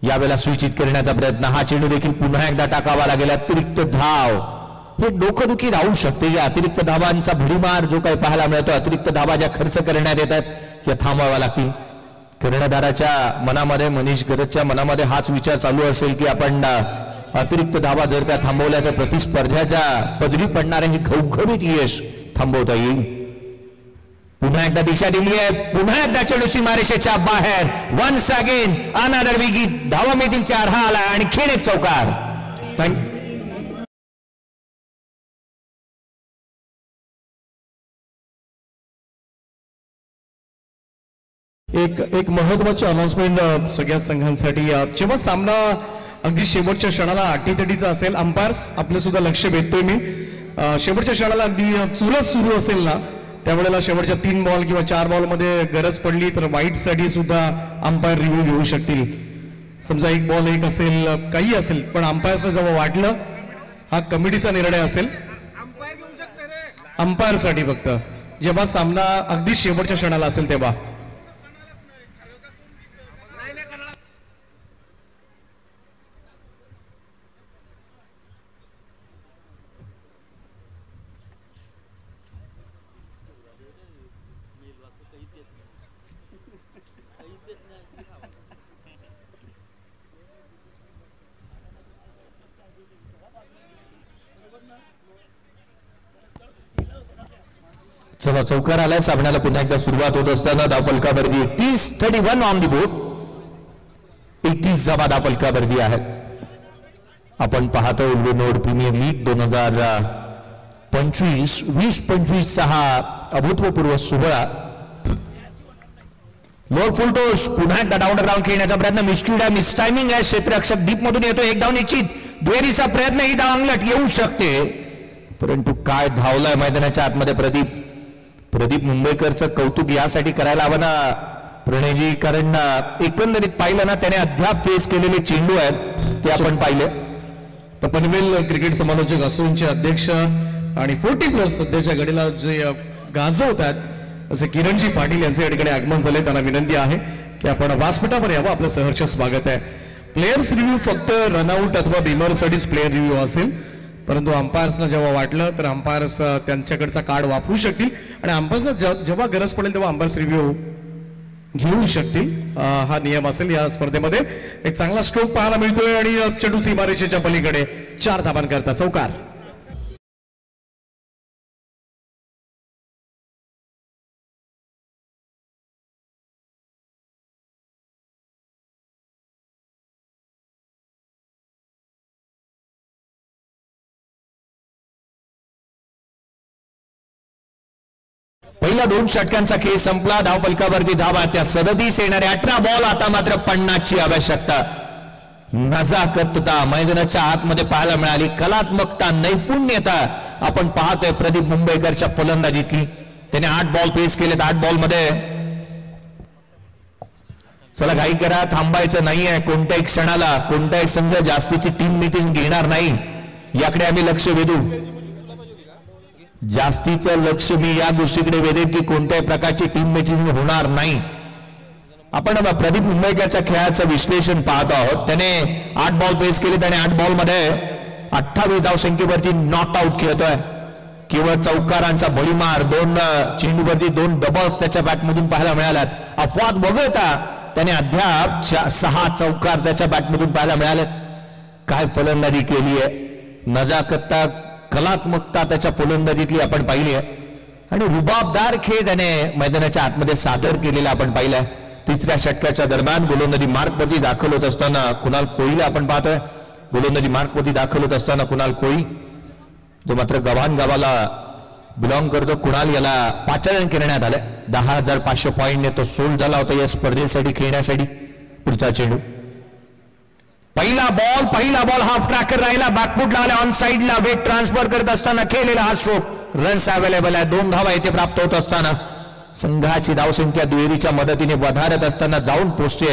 यावेळेला स्विचित करण्याचा प्रयत्न. हा चेंडू देखील पुन्हा एकदा टाकावा लागेल. अतिरिक्त धाव हे डोकंदुखी राहू शकते. या अतिरिक्त धावांचा भडीमार जो काही पाहायला मिळतो, अतिरिक्त धावा ज्या खर्च करण्यात येतात या थांबवाव्या लागतील. कर्णधाराच्या मनामध्ये, मनीष गरजच्या मनामध्ये हाच विचार चालू असेल की आपण अतिरिक्त धावा जर त्या थांबवल्या तर प्रतिस्पर्ध्याच्या पदरी पडणारे हे घवघवीत यश थांबवता येईल. पुन्हा एकदा दिशा दिली आहे. पुन्हा एकदा चेंडू सीमारेषेच्या बाहेर. Once again another wicket. धावा मिळतील 4. हा आला आणि खेळ एक चौकार. एक महत्वाची अनाउन्समेंट सगळ्या संघांसाठी. जेव्हा सामना अगदी शेवटच्या क्षणाला अटीतटीचा असेल, अंपायर्स आपलं सुद्धा लक्ष वेधतोय मी. शेवटच्या क्षणाला अगदी चुरस सुरू असेल ना त्यावेळेला शेवटच्या 3 बॉल किंवा 4 बॉलमध्ये गरज पडली तर वाईट साठी सुद्धा अंपायर रिव्ह्यू घेऊ शकतील. समजा 1 बॉल 1 असेल, काही असेल, पण अंपायर्सला जेव्हा वाटलं हा कमिटीचा निर्णय असेल. अंपायर साठी फक्त जेव्हा सामना अगदी शेवटच्या क्षणाला असेल तेव्हा. चला चौकार आलाय. सामन्याला पुन्हा एकदा सुरुवात होत असताना धावपलकावरती 31 ऑन दी बोर्ड. 31 धावा धावपलकावरती आहेत. आपण पाहतो विनोड प्रीमियर लीग 2025 20-25 हा अभूतपूर्व सोहळा. लोअर फुलटॉस पुन्हा एकदा डाऊन ग्राउंड खेळण्याचा प्रयत्न. मिस्क्युडा मिस टायमिंग आहे. क्षेत्ररक्षक डीप मधून येतो. 1 धाव निश्चित. दुहेरीचा प्रयत्न, ही धाव अंगलट येऊ शकते, परंतु काय धावलाय मैदानाच्या आतमध्ये प्रदीप मुंबईकरचं कौतुक यासाठी करायला हवं ना प्रणयजी, कारण एकंदरीत पाहिलं ना त्याने अद्याप फेस केलेले चेंडू आहेत ते आपण पाहिले. तर पनवेल क्रिकेट समालोचक असोनचे अध्यक्ष आणि 40+ सध्याच्या घडीला जे गाजवतात असे किरणजी पाटील यांचे या ठिकाणी आगमन झाले. त्यांना विनंती आहे की की आपण व्यासपीठावर यावं. आपलं सहर्ष स्वागत आहे. प्लेयर्स रिव्ह्यू फक्त रनआउट अथवा बिमरसाठीच प्लेयर रिव्ह्यू असेल, परंतु अंपायर्सना जेव्हा वाटलं तर अंपायर्स त्यांच्याकडचा कार्ड वापरू शकतील आणि अंपायर्सना जेव्हा गरज पडेल तेव्हा अंपायर्स रिव्ह्यू घेऊ शकतील. हा नियम असेल. या स्पर्धेमध्ये एक चांगला स्ट्रोक पाहायला मिळतोय आणि चेंडू सीमारेषेच्या पलीकडे 4 धावांकरता चौकार. पहिल्या 2 षटकांचा खेळ संपला. धावफलकावरती धावा त्या 37 येणारे 18 बॉल. आता मात्र 50 ची आवश्यकता. नजाकतता मैदानाच्या आतमध्ये पाहायला मिळाली. कलात्मकता, नैपुण्यता आपण पाहतोय प्रदीप मुंबईकरच्या फलंदाजीतली. त्याने 8 बॉल पेस केलेत. 8 बॉल मध्ये चला घाई करा, थांबायचं नाहीये. कोणत्याही क्षणाला कोणताही संघ जास्तीची टीम मीटिंग घेणार नाही याकडे आम्ही लक्ष वेधू. जास्तीचं लक्ष मी या गोष्टीकडे वेधेन की कोणत्याही प्रकारची टीम मॅचिंग होणार नाही. आपण प्रदीप मुंबईकरच्या खेळाचं विश्लेषण पाहत आहोत. त्याने 8 बॉल पेस केले. त्याने 8 बॉल मध्ये 28 धावसंख्येवरती नॉट आउट खेळतोय. केवळ चौकारांचा भडीमार, 2 चेंडूवरती 2 डबल्स त्याच्या बॅटमधून पाहायला मिळाल्यात. अपवाद वगळता त्याने अद्याप 6 चौकार त्याच्या बॅटमधून पाहायला मिळालेत. काय फलंदाजी केली आहे. नजाकतता, कलात्मकता त्याच्या फलंदाजीतली आपण पाहिली आहे आणि रुबाबदार खेळ त्याने मैदानाच्या आतमध्ये सादर केलेला आपण पाहिलाय. 3ऱ्या षटकाच्या दरम्यान गोलंदाजी मार्कवरती दाखल होत असताना कुणाल कोळीला आपण पाहतोय. गोलंदाजी मार्कवरती दाखल होत असताना कुणाल कोळी, जो मात्र गव्हाण गावाला बिलॉंग करतो. कुणाल याला पाचारण करण्यात आलंय. 10,500 पॉईंटने तो सोल्ड झाला होता या स्पर्धेसाठी खेळण्यासाठी. पुढचा चेंडू, पहिला बॉल हाफ ट्रॅकर राहिला. बॅकफुटला आला, ऑन साइडला वेट ट्रान्सफर करत असताना खेळलेला हा स्ट्रोक. रन्स अवेलेबल आहे. 2 धावा येथे प्राप्त होत असताना संघाची धावसंख्या दुहेरीच्या मदतीने वधारत असताना जाऊन पोहोचते.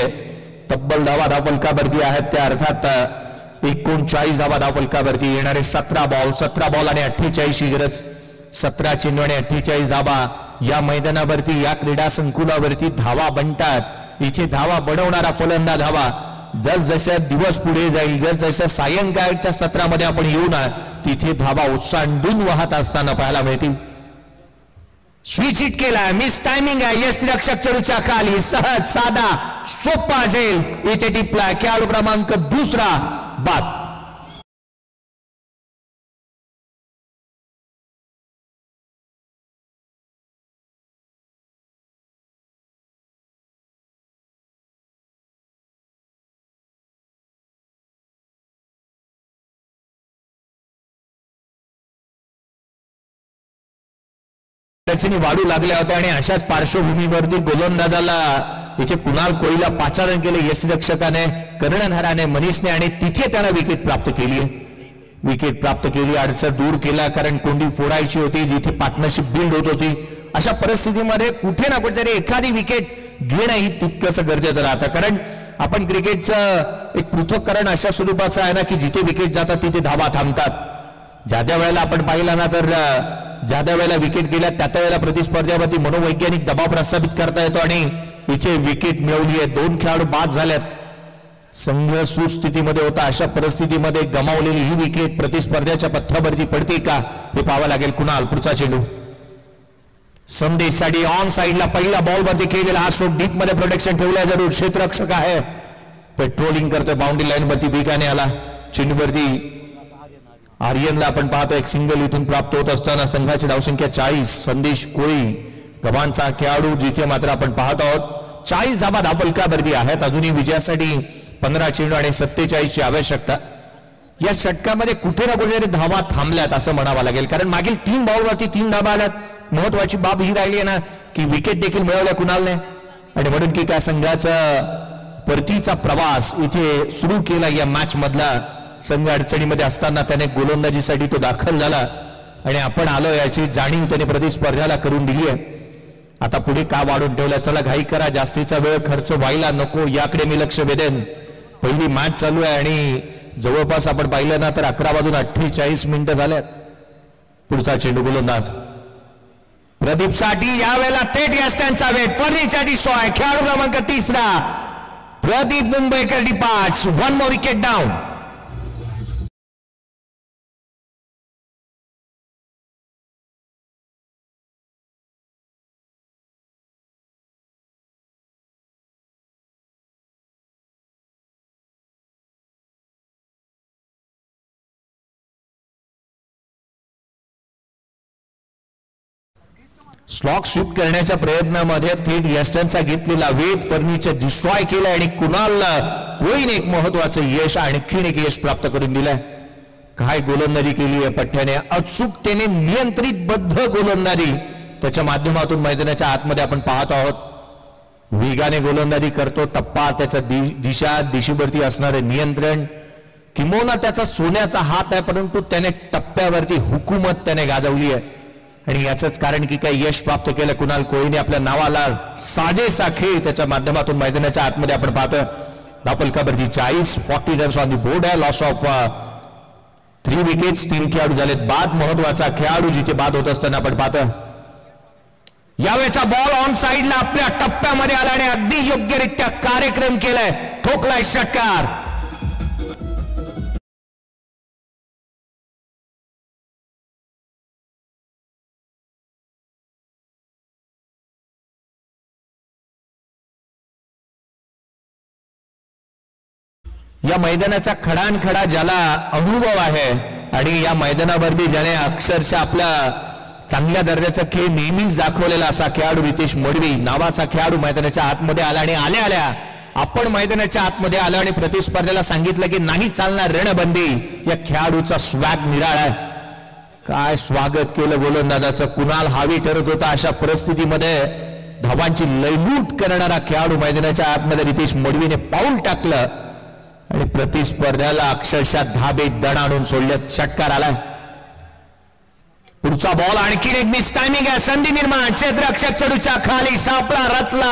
तब्बल धावा धावफलकावरती आहेत त्या. अर्थात 39 धावा धावफलकावरती. येणारे 17 बॉल आणि 48 ची गरज. 17 चेंडू आणि 48 धावा. या मैदानावरती, या क्रीडा संकुलावरती धावा बनतात. इथे धावा बनवणारा फलंदाज हवा. जसजशा दिवस पुढे जाईल, जसजशा सायंकाळच्या सत्रामध्ये आपण येऊ ना, तिथे धावा ओसांडून वाहत असताना पाहायला मिळतील. स्विच हिट केला, मिस टायमिंग आहे. यष्टिरक्षक चेंडूच्या खाली सहज साधा सोपा झेल इथे टिपला. खेळाडू क्रमांक 2 बाद. वाढू लागल्या होत्या आणि अशाच पार्श्वभूमीवरती गोलंदाजाला इथे कुणाल कोळीला पाचारण केले यष्टिरक्षकाने, कर्णधाराने, मनीषने आणि तिथे त्याला विकेट प्राप्त केली. विकेट प्राप्त केली, अडसर दूर केला. कारण कोंडी फोडायची होती, जिथे पार्टनरशिप बिल्ड होत होती. अशा परिस्थितीमध्ये कुठे ना कुठेतरी एखादी विकेट घेणं ही तितकंच गरजेचं राहतं. कारण आपण क्रिकेटचं एक पृथक्करण अशा स्वरूपाचं आहे ना की जिथे विकेट जातात तिथे धावा थांबतात. ज्या वेळेला आपण पाहिला ना तर ज्या वेळेला विकेट गेल्या त्या वेळेला प्रतिस्पर्ध्यावरती मनोवैज्ञानिक दबाव प्रस्थापित करता येतो आणि इथे विकेट मिळवली आहे. 2 खेळाडू बाद झाल्यात. संघ सुस्थितीमध्ये होता. अशा परिस्थितीमध्ये गमावलेली ही विकेट प्रतिस्पर्ध्याच्या पथ्यावरती पडते का हे पाहावं लागेल. कुणाल, पुढचा चेंडू संदेशसाठी ऑन साइडला पहिला बॉलवरती केलेला हा स्ट्रोक. डीप मध्ये प्रोटेक्शन ठेवल्या जरूर. क्षेत्ररक्षक आहे, पेट्रोलिंग करतोय. बाउंड्री लाईन वरती वेगाने आला. चेंडूवरती आर्यनला आपण पाहतो. एक सिंगल इथून प्राप्त होत असताना संघाची धावसंख्या 40. संदेश कोळी गव्हाणचा खेळाडू, जिथे मात्र आपण पाहत आहोत 40 धावा धावफलकावरती आहेत. अजूनही विजयासाठी 15 चेंडू आणि 47 ची आवश्यकता. या षटकामध्ये कुठे ना कुठेतरी धावा थांबल्यात असं म्हणावं लागेल. कारण मागील 3 बॉलवरती 3 धावा आल्यात. महत्वाची बाब ही राहिली आहे ना की विकेट देखील मिळवल्या कुणालने आणि म्हणून की त्या संघाचा परतीचा प्रवास इथे सुरू केला. या मॅच मधला संघ अडचणीमध्ये असताना त्याने गोलंदाजीसाठी तो दाखल झाला आणि आपण आलो याची जाणीव त्याने प्रतिस्पर्ध्याला करून दिली आहे. आता पुढे का वाढून ठेवला. चला घाई करा, जास्तीचा वेळ खर्च व्हायला नको याकडे मी लक्ष वेधेन. पहिली मॅच चालू आहे आणि जवळपास आपण पाहिलं ना तर 11 वाजून 48 मिनिटं झाल्यात. पुढचा चेंडू गोलंदाज प्रदीपसाठी यावेळेला थेट यस्टनचा वेट फर्निचर डिस्ट्रॉय खेळाडू क्रमांक 3 Pradeep Mumbaikar departs 1 more wicket down. Slog sweep करण्याच्या प्रयत्नामध्ये थेट यस्टनचा घेतलेला वेट फर्निचर डिस्ट्रॉय केला आणि कुणालला कोईने एक महत्वाचं यश आणखीन एक यश प्राप्त करून दिलंय. काय गोलंदाजी केली आहे पठ्याने, अचूकतेने नियंत्रित बद्ध गोलंदाजी त्याच्या माध्यमातून मैदानाच्या आतमध्ये आपण पाहत आहोत. वेगाने गोलंदाजी करतो, टप्पा त्याच्या दिशा दिशेवरती असणारे नियंत्रण किंबहुना त्याचा सोन्याचा हात आहे, परंतु त्याने टप्प्यावरती हुकूमत त्याने गाजवली आहे आणि याचंच कारण की काही यश प्राप्त केलं कुणाल कोहलीने आपल्या नावाला साजेसा खेळ त्याच्या माध्यमातून मैदानाच्या आतमध्ये आपण पाहतोय. धावफलकावरती 40 रन्स ऑन दी बोर्ड आहे. लॉस ऑफ 3 विकेट्स, 3 खेळाडू झालेत बाद. महत्वाचा खेळाडू जिथे बाद होत असताना आपण पाहतोय. यावेळेचा बॉल ऑन साइडला आपल्या टप्प्यामध्ये आला आणि अगदी योग्यरित्या कार्यक्रम केलाय, ठोकलाय षटकार. या मैदानाचा खडानखडा ज्याला अनुभव आहे आणि या मैदानावरती ज्याने अक्षरशः आपल्या चांगल्या दर्जाचा खेळ नेहमीच दाखवलेला असा खेळाडू रितेश मडवी नावाचा खेळाडू मैदानाच्या आतमध्ये आला आणि आल्या आपण मैदानाच्या आतमध्ये आलो आणि प्रतिस्पर्ध्याला सांगितलं की नाही चालणार रणबंदी. या खेळाडूचा स्वॅग निराळा आहे. काय स्वागत केलं गोलंदाजाचं. कुणाल हावी ठरत होता अशा परिस्थितीमध्ये धावांची लयलूट करणारा खेळाडू मैदानाच्या आतमध्ये रितेश मडवीने पाऊल टाकलं आणि प्रतिस्पर्ध्याला अक्षरशः धाबे दण आणून सोडल्यात. षटकार आलाय. पुढचा बॉल आणखीन एक मिस टायमिंग आहे. संधी निर्माण, क्षेत्ररक्षक चढूच्या खाली सापळा रचला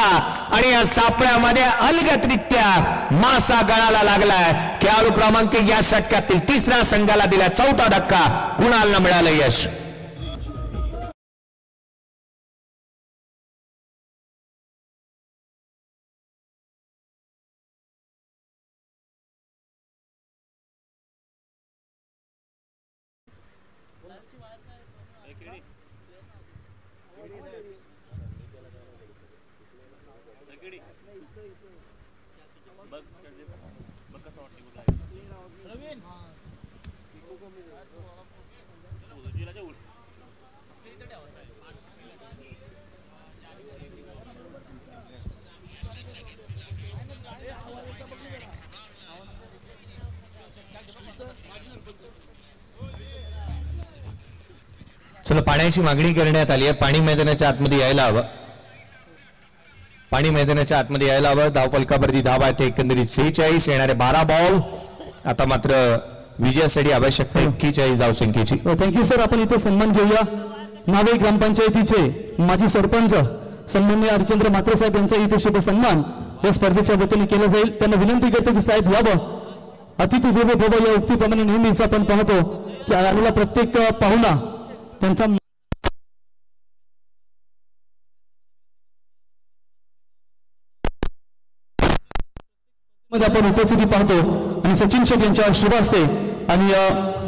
आणि या सापळ्यामध्ये अलगदरित्या मासा गळाला लागलाय. खेळाडू क्रमांक या षटकातील 3रा संघाला दिला. 4था धक्का कुणालला मिळालं यश. चला, पाण्याची मागणी करण्यात आली आहे. पाणी मैदानाच्या आतमध्ये यायला हवं. पाणी मैदानाच्या आतमध्ये यायला हवं. धावफलकावरती धाव आहे ते एकंदरीत 46. येणारे 12 बॉल. आता मात्र विजयासाठी आवश्यकता 41 धावसंख्येची. Thank you sir. आपण इथे सन्मान घेऊया. नावे ग्रामपंचायतीचे माजी सरपंच सन्माननीय हरिचंद्र म्हात्रे साहेब यांचा इथे शुभ सन्मान या स्पर्धेच्या वतीने केला जाईल. त्यांना विनंती करतो की साहेब यावं. अतिथी देवो भव या उक्तीप्रमाणे नेहमीच आपण पाहतो की आलेला प्रत्येक पाहुणा त्यांचा आपण उपस्थिती पाहतो आणि सचिन शेठ यांच्या शुभ हस्ते आणि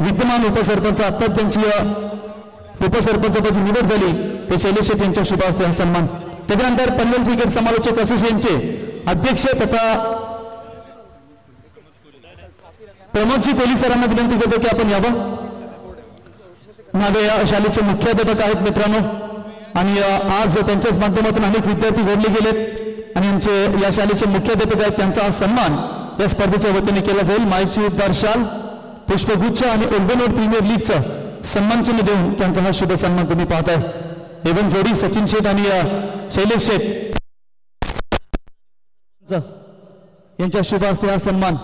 विद्यमान उपसरपंच आता त्यांची उपसरपंचपदी निवड झाली ते शैलेश शेठ यांच्या शुभ हस्ते हा सन्मान. त्याच्यानंतर पनवेल क्रिकेट समालोचक असोसिएशनचे अध्यक्ष तथा प्रमोदजी कोहली सरांना विनंती करतो की आपण यावं. माझे या शाळेचे मुख्याध्यापक आहेत मित्रांनो आणि आज त्यांच्याच माध्यमातून अनेक विद्यार्थी घडले गेलेत आणि आमचे या शाळेचे मुख्याध्यापक आहेत त्यांचा सन्मान या स्पर्धेच्या वतीने केला जाईल. माहिती दर्शाल पुष्पगुच्छ आणि ओल्डनोड प्रीमियर लीगचं सन्मानचिन्ह देऊन त्यांचा हा शुभ सन्मान तुम्ही पाहताय. एवन जोडी सचिन शेठ आणि शैलेश शेठ यांच्या शुभ हस्ते हा सन्मान.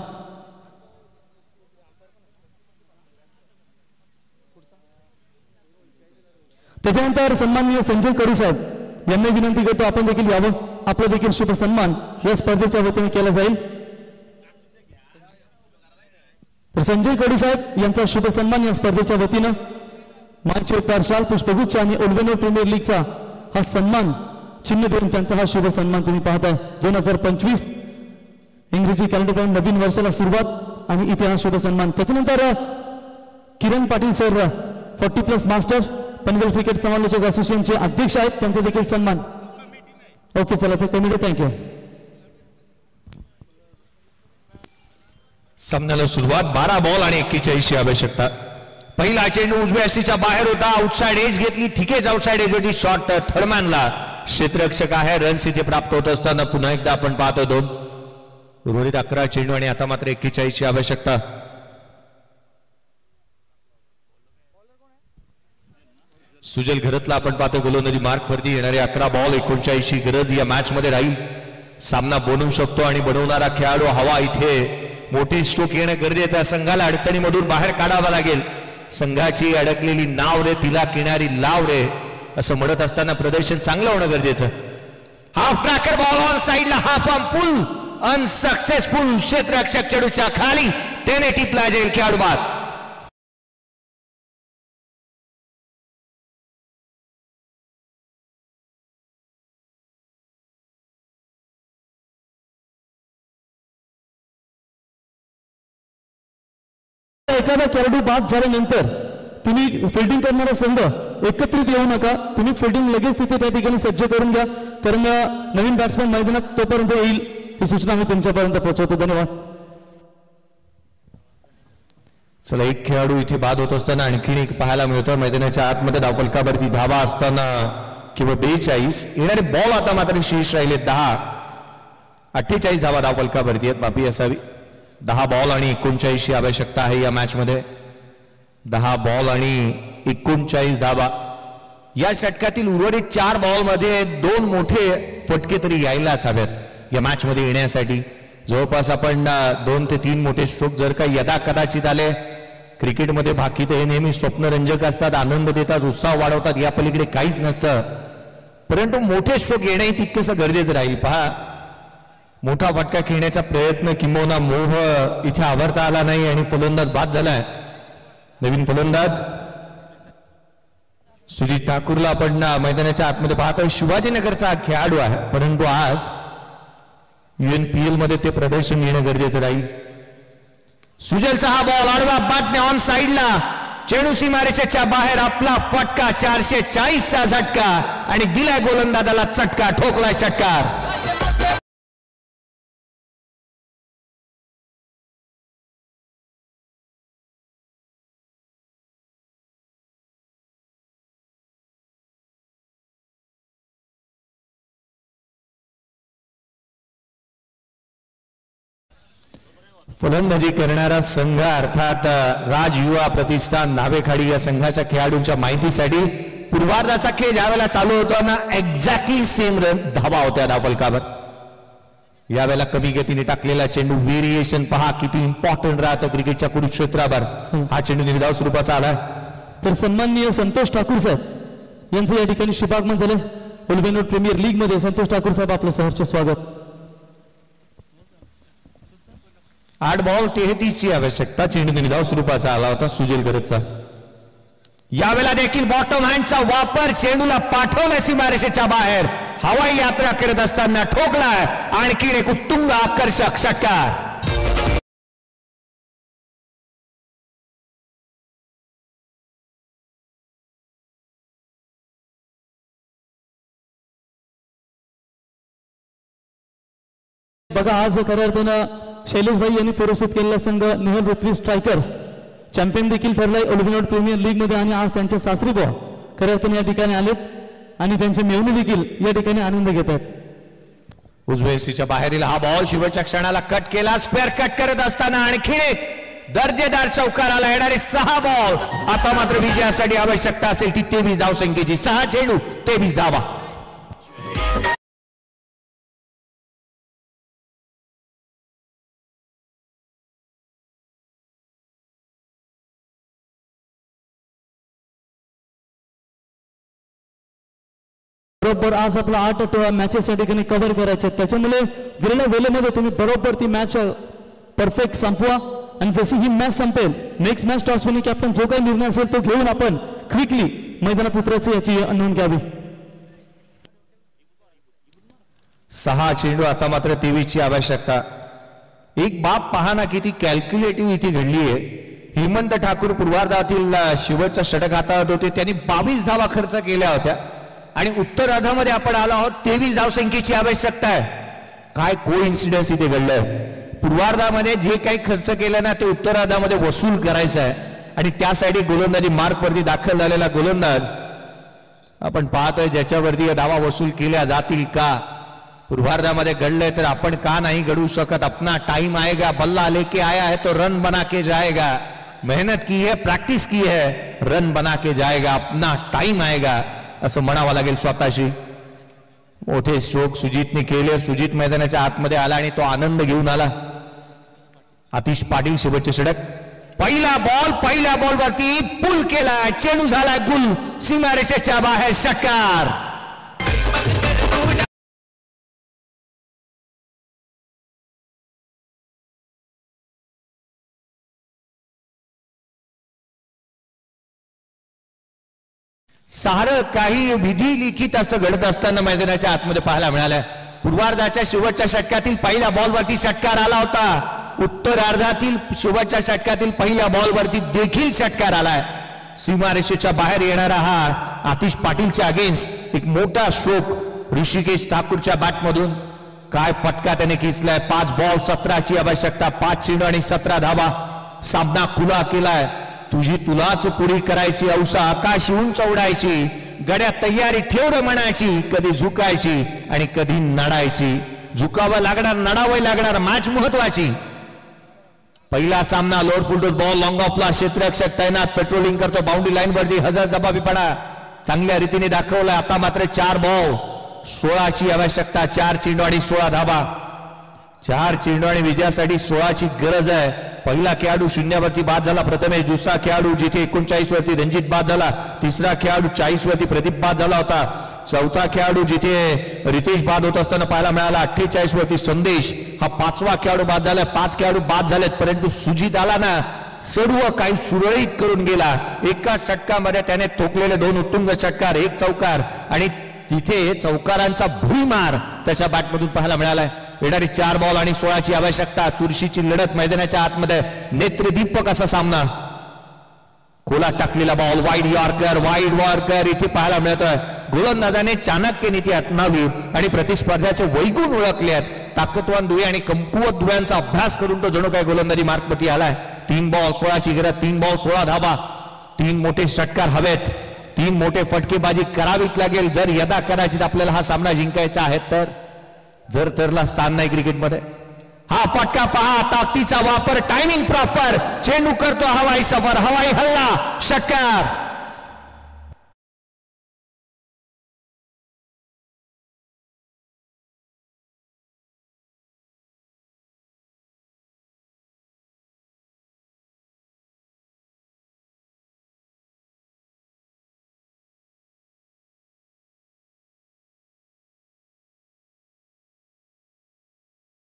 त्याच्यानंतर सन्माननीय संजय कडू साहेब यांना विनंती करतो आपण देखील यावं. आपला देखील शुभ सन्मान या स्पर्धेच्या वतीने केला जाईल. तर संजय कडू साहेब यांचा शुभ सन्मान या स्पर्धेच्या वतीनं मार्च 4 शाल पुष्पगुच्छ आणि ओल्डनोड प्रीमियर लीगचा हा सन्मान चिन्ह देऊन त्यांचा हा शुभ सन्मान तुम्ही पाहताय. 2025 इंग्रजी कॅलेंडर नवीन वर्षाला सुरुवात आणि इथे हा शुभ सन्मान. त्याच्यानंतर Kiran Patil sir 40+ master Panvel cricket समालोचक असोसिएशनचे अध्यक्ष आहेत, त्यांचा देखील सन्मान. ओके चला ते कमिटी. थँक्यू. सामन्याला सुरुवात 12 बॉल आणि 41 आवश्यकता. पहिला चेंडू उजव्या हस्तीच्या बाहेर होता, आउटसाइड एज घेतली, थिकेज आउटसाइड एज होती, शॉट थर्डमॅनला क्षेत्ररक्षक आहे. रन्स इथे प्राप्त होत असताना पुन्हा एकदा आपण पाहतो 2 उर्वरित 11 चेंडू आणि आता मात्र 41 आवश्यकता. सुजल घरतला आपण पाहतो गोलंदाजी मार्क वरती येणारे 11 बॉल 39 गरज या मॅच मध्ये राहील. सामना बनवू शकतो आणि बनवणारा खेळाडू हवा. इथे मोठे स्ट्रोक येणं गरजेचं आहे. संघाला अडचणीमधून बाहेर काढावा लागेल. संघाची अडकलेली नाव रे तिला किनारी लाव रे असं म्हणत असताना प्रदर्शन चांगलं होणं गरजेचं. हाफ ट्रॅकर बॉल ऑन साइडला, हाफ ऑन पुल अनसक्सेसफुल. क्षेत्ररक्षक चेंडूच्या खाली त्याने टिपला जाईल खेळाडू बाद. एखादा खेळाडू बाद झाल्यानंतर तुम्ही फिल्डिंग करणारा संघ एकत्रित येऊ नका. तुम्ही फिल्डिंग लगेच तिथे त्या ठिकाणी सज्ज करून घ्या, कारण नवीन बॅट्समॅन मैदानात तोपर्यंत येईल ही सूचना आम्ही तुमच्यापर्यंत पोहोचवतो. धन्यवाद. चला एक खेळाडू इथे बाद होत असताना आणखीन एक पाहायला मिळतो. मैदानाच्या आतमध्ये धावफलकावरती धावा असताना किंवा 42 येणारे बॉल आता मात्र शेष राहिले 10. 48 धावा धावफलकावरती आहेत, माफी असावी. 10 बॉल आणि 39 आवश्यकता आहे या मॅच मध्ये. 10 बॉल आणि 39 धावा. या षटकातील उर्वरित 4 बॉल मध्ये 2 मोठे फटके तरी यायलाच हव्यात या मॅच मध्ये येण्यासाठी. जवळपास आपण 2 ते 3 मोठे स्ट्रोक जर का यदा कदाचित आले. क्रिकेटमध्ये बाकी तर हे नेहमी स्वप्नरंजक असतात, आनंद देतात, उत्साह वाढवतात, या पलीकडे काहीच नसतं. परंतु मोठे स्ट्रोक येणंही तितकंसं गरजेचं राहील. पहा, मोठा फटका खेळण्याचा प्रयत्न किंबहुना मोह इथे आवरता आला नाही आणि फलंदाज बाद झालाय. नवीन फलंदाज सुजित ठाकूरला आपण मैदानाच्या आतमध्ये पाहतोय. शिवाजीनगरचा खेळाडू आहे, परंतु आज UNPL मध्ये ते प्रदर्शन येणं गरजेचं राहील. सुजलचा हा बॉल आडवा बाटणे ऑन साइडला, चेंडू सीमारेषेच्या बाहेर. आपला फटका 440चा झटका आणि दिलाय गोलंदाजाला चटका, ठोकलाय षटकार. फलंदाजी करणारा संघ अर्थात राज युवा प्रतिष्ठान नावेखाडी या संघाच्या खेळाडूंच्या माहितीसाठी पूर्वार्धाचा खेळ ज्यावेळेला चालू होताना एक्झॅक्टली सेम रन धावा होत्या धावफलकावर. यावेळेला कमी गतीने टाकलेला चेंडू व्हेरिएशन पहा किती इम्पॉर्टंट राहतं क्रिकेटच्या कुरुक्षेत्रावर. हा चेंडू निर्धाव स्वरूपाचा आला. तर सन्माननीय संतोष ठाकूर साहेब यांचं या ठिकाणी शुभागमन झाले. ओलवेनोड प्रीमियर लीग मध्ये संतोष ठाकूर साहेब आपलं सहर्ष स्वागत. 8 बॉल 33ची आवश्यकता. चेंडू निर्धाव स्वरूपाचा आला होता सुजल गरजचा. यावेळेला देखील बॉटम हँडचा वापर, चेंडूला पाठवलाय सीमारेषेच्या बाहेर. हवाई यात्रा करत असताना ठोकलाय आणखीन एक उत्तुंग आकर्षक षटकार. बघा, आज खऱ्या अर्थानं शैलेश भाई यांनी पुरस्कृत केलेला संघ नेहल पृथ्वी स्ट्रायकर्स चॅम्पियन देखील ठरलाय ओलवेनोड प्रीमियर लीग मध्ये. आणि आज त्यांचे सासरी बुवा खऱ्या अर्थाने या ठिकाणी आलेत आणि त्यांचे मेवणी देखील या ठिकाणी आनंद घेत आहेत. उजव्या सीच्या बाहेरील हा बॉल शेवटच्या क्षणाला कट केला. स्क्वेअर कट करत असताना आणखीन एक दर्जेदार चौकाराला येणारे 6 बॉल. आता मात्र विजयासाठी आवश्यकता असेल ती 23 धावसंख्येची. 6 चेंडू 23 धावा. बरोबर आज आपला 8 मॅचेस या ठिकाणी कव्हर करायचे, त्याच्यामुळे गेलेल्या वेळेमध्ये तुम्ही बरोबर ती मॅच परफेक्ट संपवा. आणि जशी ही मॅच संपेल, next match toss winning captain जो काही निर्णय असेल तो घेऊन आपण क्विकली मैदानात उतरायचं याची नोंद घ्यावी. 6 चेंडू, आता मात्र 23ची आवश्यकता. एक बाब पहा ना किती कॅल्क्युलेटिव्ह इथे घडली आहे. हेमंत ठाकूर पूर्वार्धातील शेवटचा षटक हाताळत होते, त्यांनी 22 धावा खर्च केल्या होत्या आणि उत्तरार्धामध्ये आपण आलो आहोत 23 धावसंख्येची आवश्यकता आहे. काय कोइन्सिडन्स इथे घडलंय. पूर्वार्धामध्ये जे काही खर्च केलं ना ते उत्तरार्धामध्ये वसूल करायचं आहे आणि त्यासाठी गोलंदाजी मार्कवरती दाखल झालेला गोलंदाज आपण पाहतोय ज्याच्यावरती धावा वसूल केल्या जातील का. पूर्वार्धामध्ये घडलंय तर आपण का नाही घडू शकत. अपना टाइम आएगा, बल्ला लेके आया है तो रन बना के जाएगा. मेहनत की है, प्रॅक्टिस की है, रन बना के जाएगा. अपना टाइम आएगा असं म्हणावं लागेल स्वतःशी. मोठे स्ट्रोक सुजितने केले. सुजित मैदानाच्या आतमध्ये आला आणि तो आनंद घेऊन आला. आतिश पाटील शेवटचे षटक. पहिला बॉलवरती पुल केलाय, चेंडू झालाय गुल, सीमारेषेच्या बाहेर षटकार. सारं काही विधी लिखित असं घडत असताना मैदानाच्या आतमध्ये पाहायला मिळालं. पूर्वार्धाच्या शेवटच्या षटकातील पहिल्या बॉलवरती षटकार आला होता. उत्तरार्धातील शेवटच्या षटकातील पहिल्या बॉलवरती देखील षटकार आलाय. सीमारेषेच्या बाहेर येणारा हा आतिश पाटीलच्या अगेन्स्ट एक मोठा स्ट्रोक ऋषिकेश ठाकूरच्या बॅटमधून. काय फटका त्याने खेचलाय. 5 बॉल 17ची आवश्यकता, 5 चेंडू आणि 17 धावा. सामना खुला केलाय. तुलाच पुढी करायची, औसा आकाश उंच उडायची, गड्या तयारी ठेवणं म्हणायची, कधी झुकायची आणि कधी नडायची. झुकावं लागणार, नडावं लागणार, मॅच महत्वाची. पहिला सामना लोअर फुलटूथ बॉल, लॉंग ऑफला क्षेत्ररक्षक तैनात, पेट्रोलिंग करतो बाउंड्री लाईन वरती. हजर जबाबीपणा चांगल्या रीतीने दाखवला. आता मात्र 4 बॉल 16ची आवश्यकता, 4 चेंडू आणि 16 धावा. 4 चेंडू आणि विजयासाठी 16ची गरज आहे. पहिला खेळाडू 0वरती बाद झाला प्रथमेश. दुसरा खेळाडू जिथे 39 वरती रणजित बाद झाला. तिसरा खेळाडू 40 वरती प्रदीप बाद झाला होता. चौथा खेळाडू जिथे रितेश बाद होत असताना पाहायला मिळाला 48 वरती संदेश. हा 5वा खेळाडू बाद झाला. 5 खेळाडू बाद झालेत, परंतु सुजित आला ना, सर्व काही सुरळीत करून गेला. एका षटकामध्ये त्याने ठोकलेले 2 उत्तुंग षटकार, 1 चौकार आणि तिथे चौकारांचा भुईमार त्याच्या बॅटमधून पाहायला मिळालाय. येणारी 4 बॉल आणि 16ची आवश्यकता. चुरशीची लढत मैदानाच्या आतमध्ये. नेत्रदीपक असा सामना. खोला टाकलेला बॉल, वाईड यॉर्कर इथे पाहायला मिळतोय. गोलंदाजाने चाणक्य नीती अपनावली आणि प्रतिस्पर्ध्याचे वैगुण ओळखले आहेत. ताकदवान दुवे आणि कमकुवत दुव्यांचा अभ्यास करून तो जणू काय गोलंदाजी मार्कवरती आलाय. 3 बॉल 16ची गरज, 3 बॉल 16 धावा. 3 मोठे षटकार हवेत, 3 मोठे फटकेबाजी करावीच लागेल जर यदा कदाचित आपल्याला हा सामना जिंकायचा आहे तर. जर तरला स्थान नाही क्रिकेटमध्ये. हा फटका पहा, ताकदीचा वापर, टायमिंग प्रॉपर, चेंडू करतो हवाई सफर, हवाई हल्ला, षटकार.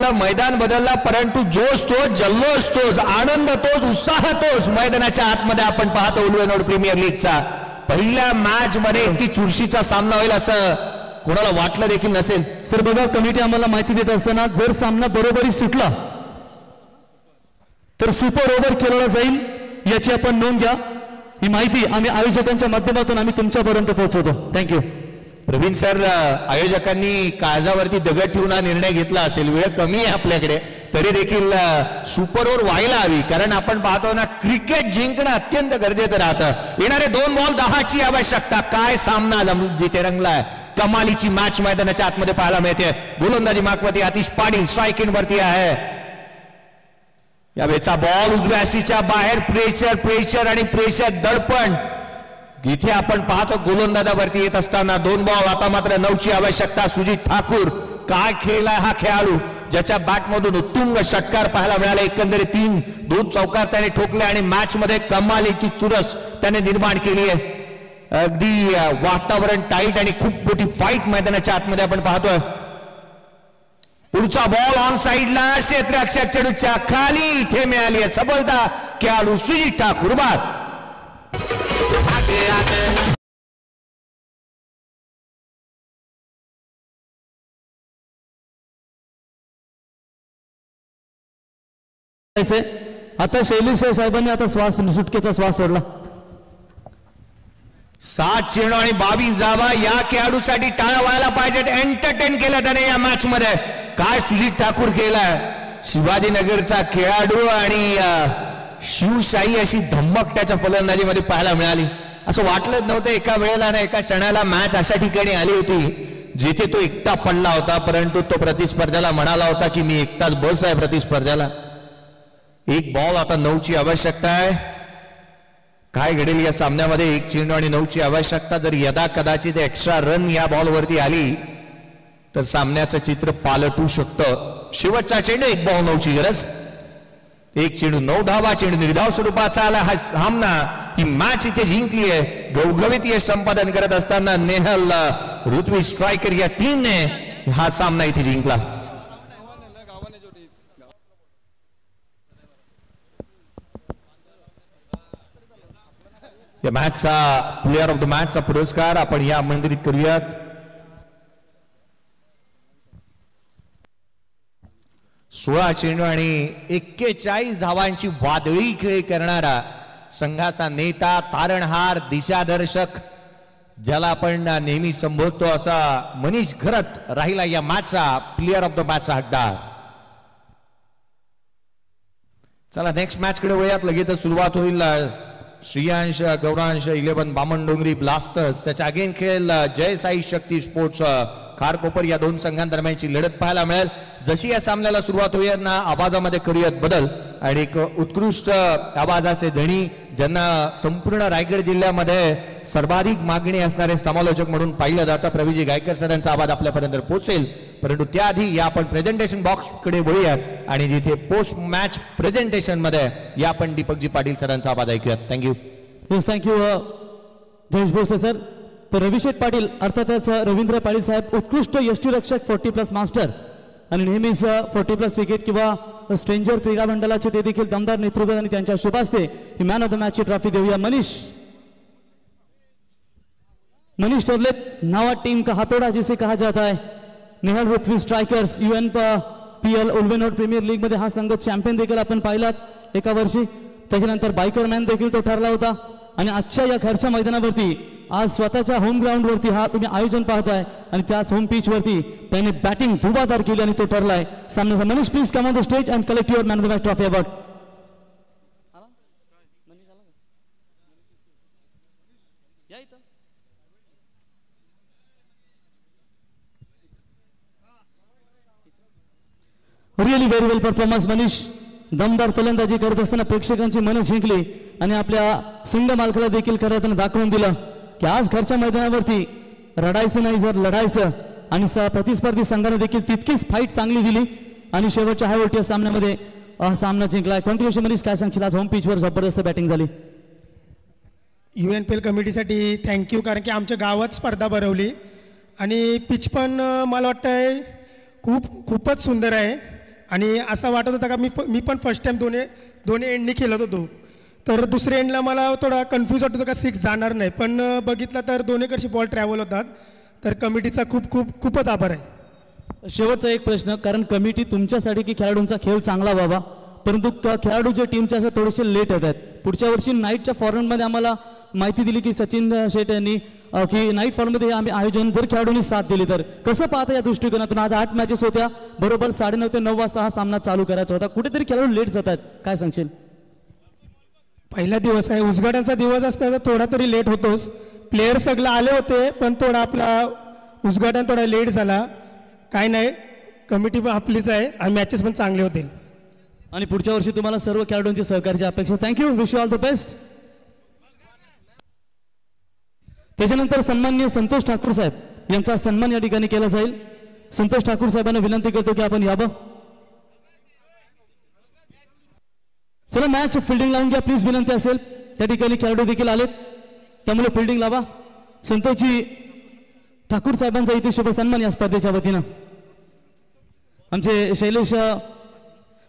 मैदान बदलला परंतु जोश तोच, जल्लोष तोच, आनंद तोच, उत्साह तोच मैदानाच्या आतमध्ये आपण पाहतो. उलवेनोड प्रीमियर लीगचा पहिल्या मॅच मध्ये इतकी चुरशीचा सामना होईल असं कोणाला वाटलं देखील नसेल. सर बघा, कमिटी आम्हाला माहिती देत असताना जर सामना बरोबरी सुटला तर सुपर ओव्हर केला जाईल याची आपण नोंद घ्या. ही माहिती आम्ही आयोजकांच्या माध्यमातून आम्ही तुमच्यापर्यंत पोहोचवतो. थँक्यू. प्रवीण सर, आयोजकांनी काळजावरती दगड ठेवून हा निर्णय घेतला असेल. वेळ कमी आहे आपल्याकडे, तरी देखील सुपर ओव्हर व्हायला हवी, कारण आपण पाहतो ना क्रिकेट जिंकणं अत्यंत गरजेचं राहतं. येणारे 2 बॉल 10ची आवश्यकता. काय सामना जिथे रंगलाय. कमालीची मॅच मैदानाच्या आतमध्ये पाहायला मिळते. गोलंदाजी मार्कवरती आतिश पाटील स्ट्राईक इन वरती आहे. यावेळेचा बॉल उजव्या सीच्या बाहेर. प्रेशर आणि प्रेशर दडपण इथे आपण पाहतो गोलंदाजावरती येत असताना. 2 बॉल, आता मात्र 9ची आवश्यकता. सुजित ठाकूर काय खेळलाय हा खेळाडू, ज्याच्या बॅटमधून उत्तुंग षटकार पाहायला मिळाले. एकंदरीत 2 चौकार त्याने ठोकले आणि मॅच मध्ये कमालीची चुरस त्याने निर्माण केली आहे. अगदी वातावरण टाईट आणि खूप मोठी फाईट मैदानाच्या आतमध्ये आपण पाहतोय. पुढचा बॉल ऑन साइडला, क्षेत्ररक्षक चेंडूच्या खाली इथे मिळाली आहे सफलता. खेळाडू सुजित ठाकूर बाद. आता शैलेश साहेबांनी आता सुटकेचा श्वास सोडला. 7 चेंडू आणि 22 धावा या खेळाडूसाठी टाळ्या व्हायला पाहिजेत. एंटरटेन केलं त्याने या मॅच मध्ये. काय सुजित ठाकूर केलाय शिवाजीनगरचा खेळाडू आणि शिवशाही अशी धम्मक त्याच्या फलंदाजीमध्ये पाहायला मिळाली. असं वाटलंच नव्हतं एका वेळेला ना एका क्षणाला मॅच अशा ठिकाणी आली होती जिथे तो एकटा पडला होता, परंतु तो प्रतिस्पर्ध्याला म्हणाला होता की मी एकटाच बस आहे प्रतिस्पर्ध्याला. एक बॉल आता 9ची आवश्यकता आहे. काय घडेल या सामन्यामध्ये. 1 चेंडू आणि 9ची आवश्यकता. जर यदा कदाचित एक्स्ट्रा रन या बॉलवरती आली तर सामन्याचं चित्र पालटू शकतं. शेवटचा चेंडू 1 बॉल 9ची गरज. 1 चेंडू 9 धावा. चेंडू निर्धाव स्वरूपाचा आला हा सामना. ही मॅच इथे जिंकली आहे. गवगवीत यश संपादन करत असताना नेहल ऋत्विज स्ट्रायकर या टीमने हा सामना इथे जिंकला. या मॅचचा प्लेअर ऑफ द मॅचचा पुरस्कार आपण या आमंत्रित करूयात. सोळा चेंडू आणि 41 धावांची वादळी खेळी करणारा संघाचा नेता, तारणहार, दिशादर्शक, ज्याला आपण नेहमी संबोधतो असा मनीष घरत राहिला या मॅचचा प्लेअर ऑफ द मॅचचा हकदार. चला नेक्स्ट मॅच कडे वळूयात. लगेच सुरुवात होईल. श्रेयांश गौरांश 11 बामणडोंगरी ब्लास्टर्स त्याच्या अगेन खेळ जय साई शक्ती स्पोर्ट्स खारकोपर या 2 संघांदरम्यानची लढत पाहायला मिळेल. जशी या सामन्याला सुरुवात होईल ना आवाजामध्ये करूयात बदल आणि एक उत्कृष्ट आवाजाचे धणी ज्यांना संपूर्ण रायगड जिल्ह्यामध्ये सर्वाधिक मागणी असणारे समालोचक म्हणून पाहिलं जातं प्रवीजी गायकर सरांचा आवाज आपल्यापर्यंत पोहोचेल. परंतु त्याआधी या आपण प्रेझेंटेशन बॉक्स कडे वळूयात आणि जिथे पोस्ट मॅच प्रेझेंटेशन मध्ये या आपण दीपकजी पाटील सरांचा आवाज ऐकूयात. Thank you. Yes thank you Jayesh Bhosale sir. तर रविशेठ पाटील अर्थातच रवींद्र पाटील साहेब उत्कृष्ट यष्टीरक्षक 40+ मास्टर आणि नेहमीच 40+ क्रिकेट किंवा स्ट्रेंजर क्रीडा मंडळाचे ते देखील दमदार नेतृत्व आणि त्यांच्या शुभ हस्ते he man of the मॅचची trophy देऊया. मनीष टर्लेट नावा टीम का हाथोड़ा जिसे कहा जाता है. Nehal Ritvij strikers UNPL Ulwe node premier league मध्ये हा संघ चॅम्पियन देखील आपण पाहिलात एका वर्षी. त्याच्यानंतर बायकर मॅन देखील तो ठरला होता आणि आजच्या या घरच्या मैदानावरती आज स्वतःच्या होम ग्राउंड वरती हा तुम्ही आयोजन पाहताय आणि त्याच होम पिच वरती त्याने बॅटिंग धुवाधार केली आणि तो ठरलाय सामन्याचा. Manish please come on the stage and collect your man of the match trophy award. Really very well performance Manish. दमदार फलंदाजी करत असताना प्रेक्षकांची मनं जिंकली आणि आपल्या संघ मालकाला देखील करताना दाखवून दिलं की आज घरच्या मैदानावरती रडायचं नाही जर लढायचं. आणि प्रतिस्पर्धी संघाने देखील तितकीच फाईट चांगली दिली आणि शेवटच्या हायवरच्या सामन्यामध्ये सामना जिंकलाय. कॉन्ग्रॅच्युलेशन मनीष. काय सांगशील आज होम पिचवर जबरदस्त बॅटिंग झाली. UNPL कमिटीसाठी थँक्यू कारण की आमच्या गावात स्पर्धा भरवली आणि पिच पण मला वाटतंय खूपच सुंदर आहे आणि असं वाटत होतं का मी पण फर्स्ट टाइम दोन्ही एंडनी खेळत होतो तर दुसऱ्या एंडला मला थोडा कन्फ्यूज वाटत होतं का 6 जाणार नाही पण बघितलं तर दोन्हीकडची बॉल ट्रॅव्हल होतात. तर कमिटीचा खूपच आभार आहे. शेवटचा एक प्रश्न कारण कमिटी तुमच्यासाठी की खेळाडूंचा खेळ चांगला व्हावा परंतु खेळाडू जे टीमचे असतात थोडेसे लेट येतात. पुढच्या वर्षी नाईटच्या फॉर्मॅटमध्ये आम्हाला माहिती दिली की सचिन शेट यांनी की नाईट फॉर्ममध्ये आम्ही आयोजन जर खेळाडूंनी साथ दिली तर कसं पाहता या दृष्टिकोनातून. आज 8 मॅचेस होत्या बरोबर 9:30 ते 9 वाजता हा सामना चालू करायचा होता. कुठेतरी खेळाडू लेट जातात. काय सांगशील. पहिला दिवस आहे उद्घाटनचा दिवस असता तर थोडा तरी लेट होतोच. प्लेयर सगळे आले होते पण थोडा आपला उद्घाटन थोडा लेट झाला. काय नाही कमिटी पण आपलीच आहे आणि मॅचेस पण चांगले होतील आणि पुढच्या वर्षी तुम्हाला सर्व खेळाडूंची सहकार्याची अपेक्षा. Thank you. Wish you all the best. त्याच्यानंतर सन्माननीय संतोष ठाकूर साहेब यांचा सन्मान या ठिकाणी केला जाईल. संतोष ठाकूर साहेबांना विनंती करतो की आपण यावं. चला मॅच फिल्डिंग लावून घ्या प्लीज विनंती असेल. त्या ठिकाणी खेळाडू देखील आलेत त्यामुळे फिल्डिंग लावा. संतोषजी ठाकूर साहेबांचा इथे शुभ सन्मान या स्पर्धेच्या वतीनं आमचे शैलेश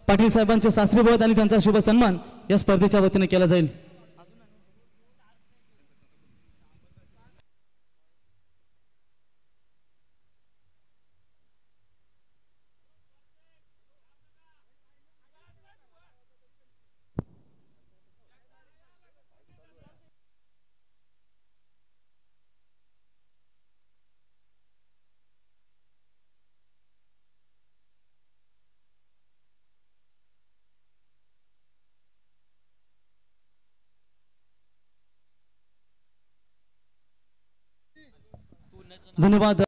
पाटील साहेबांचे सासरी बोध आणि त्यांचा शुभ सन्मान या स्पर्धेच्या वतीने केला जाईल. धन्यवाद.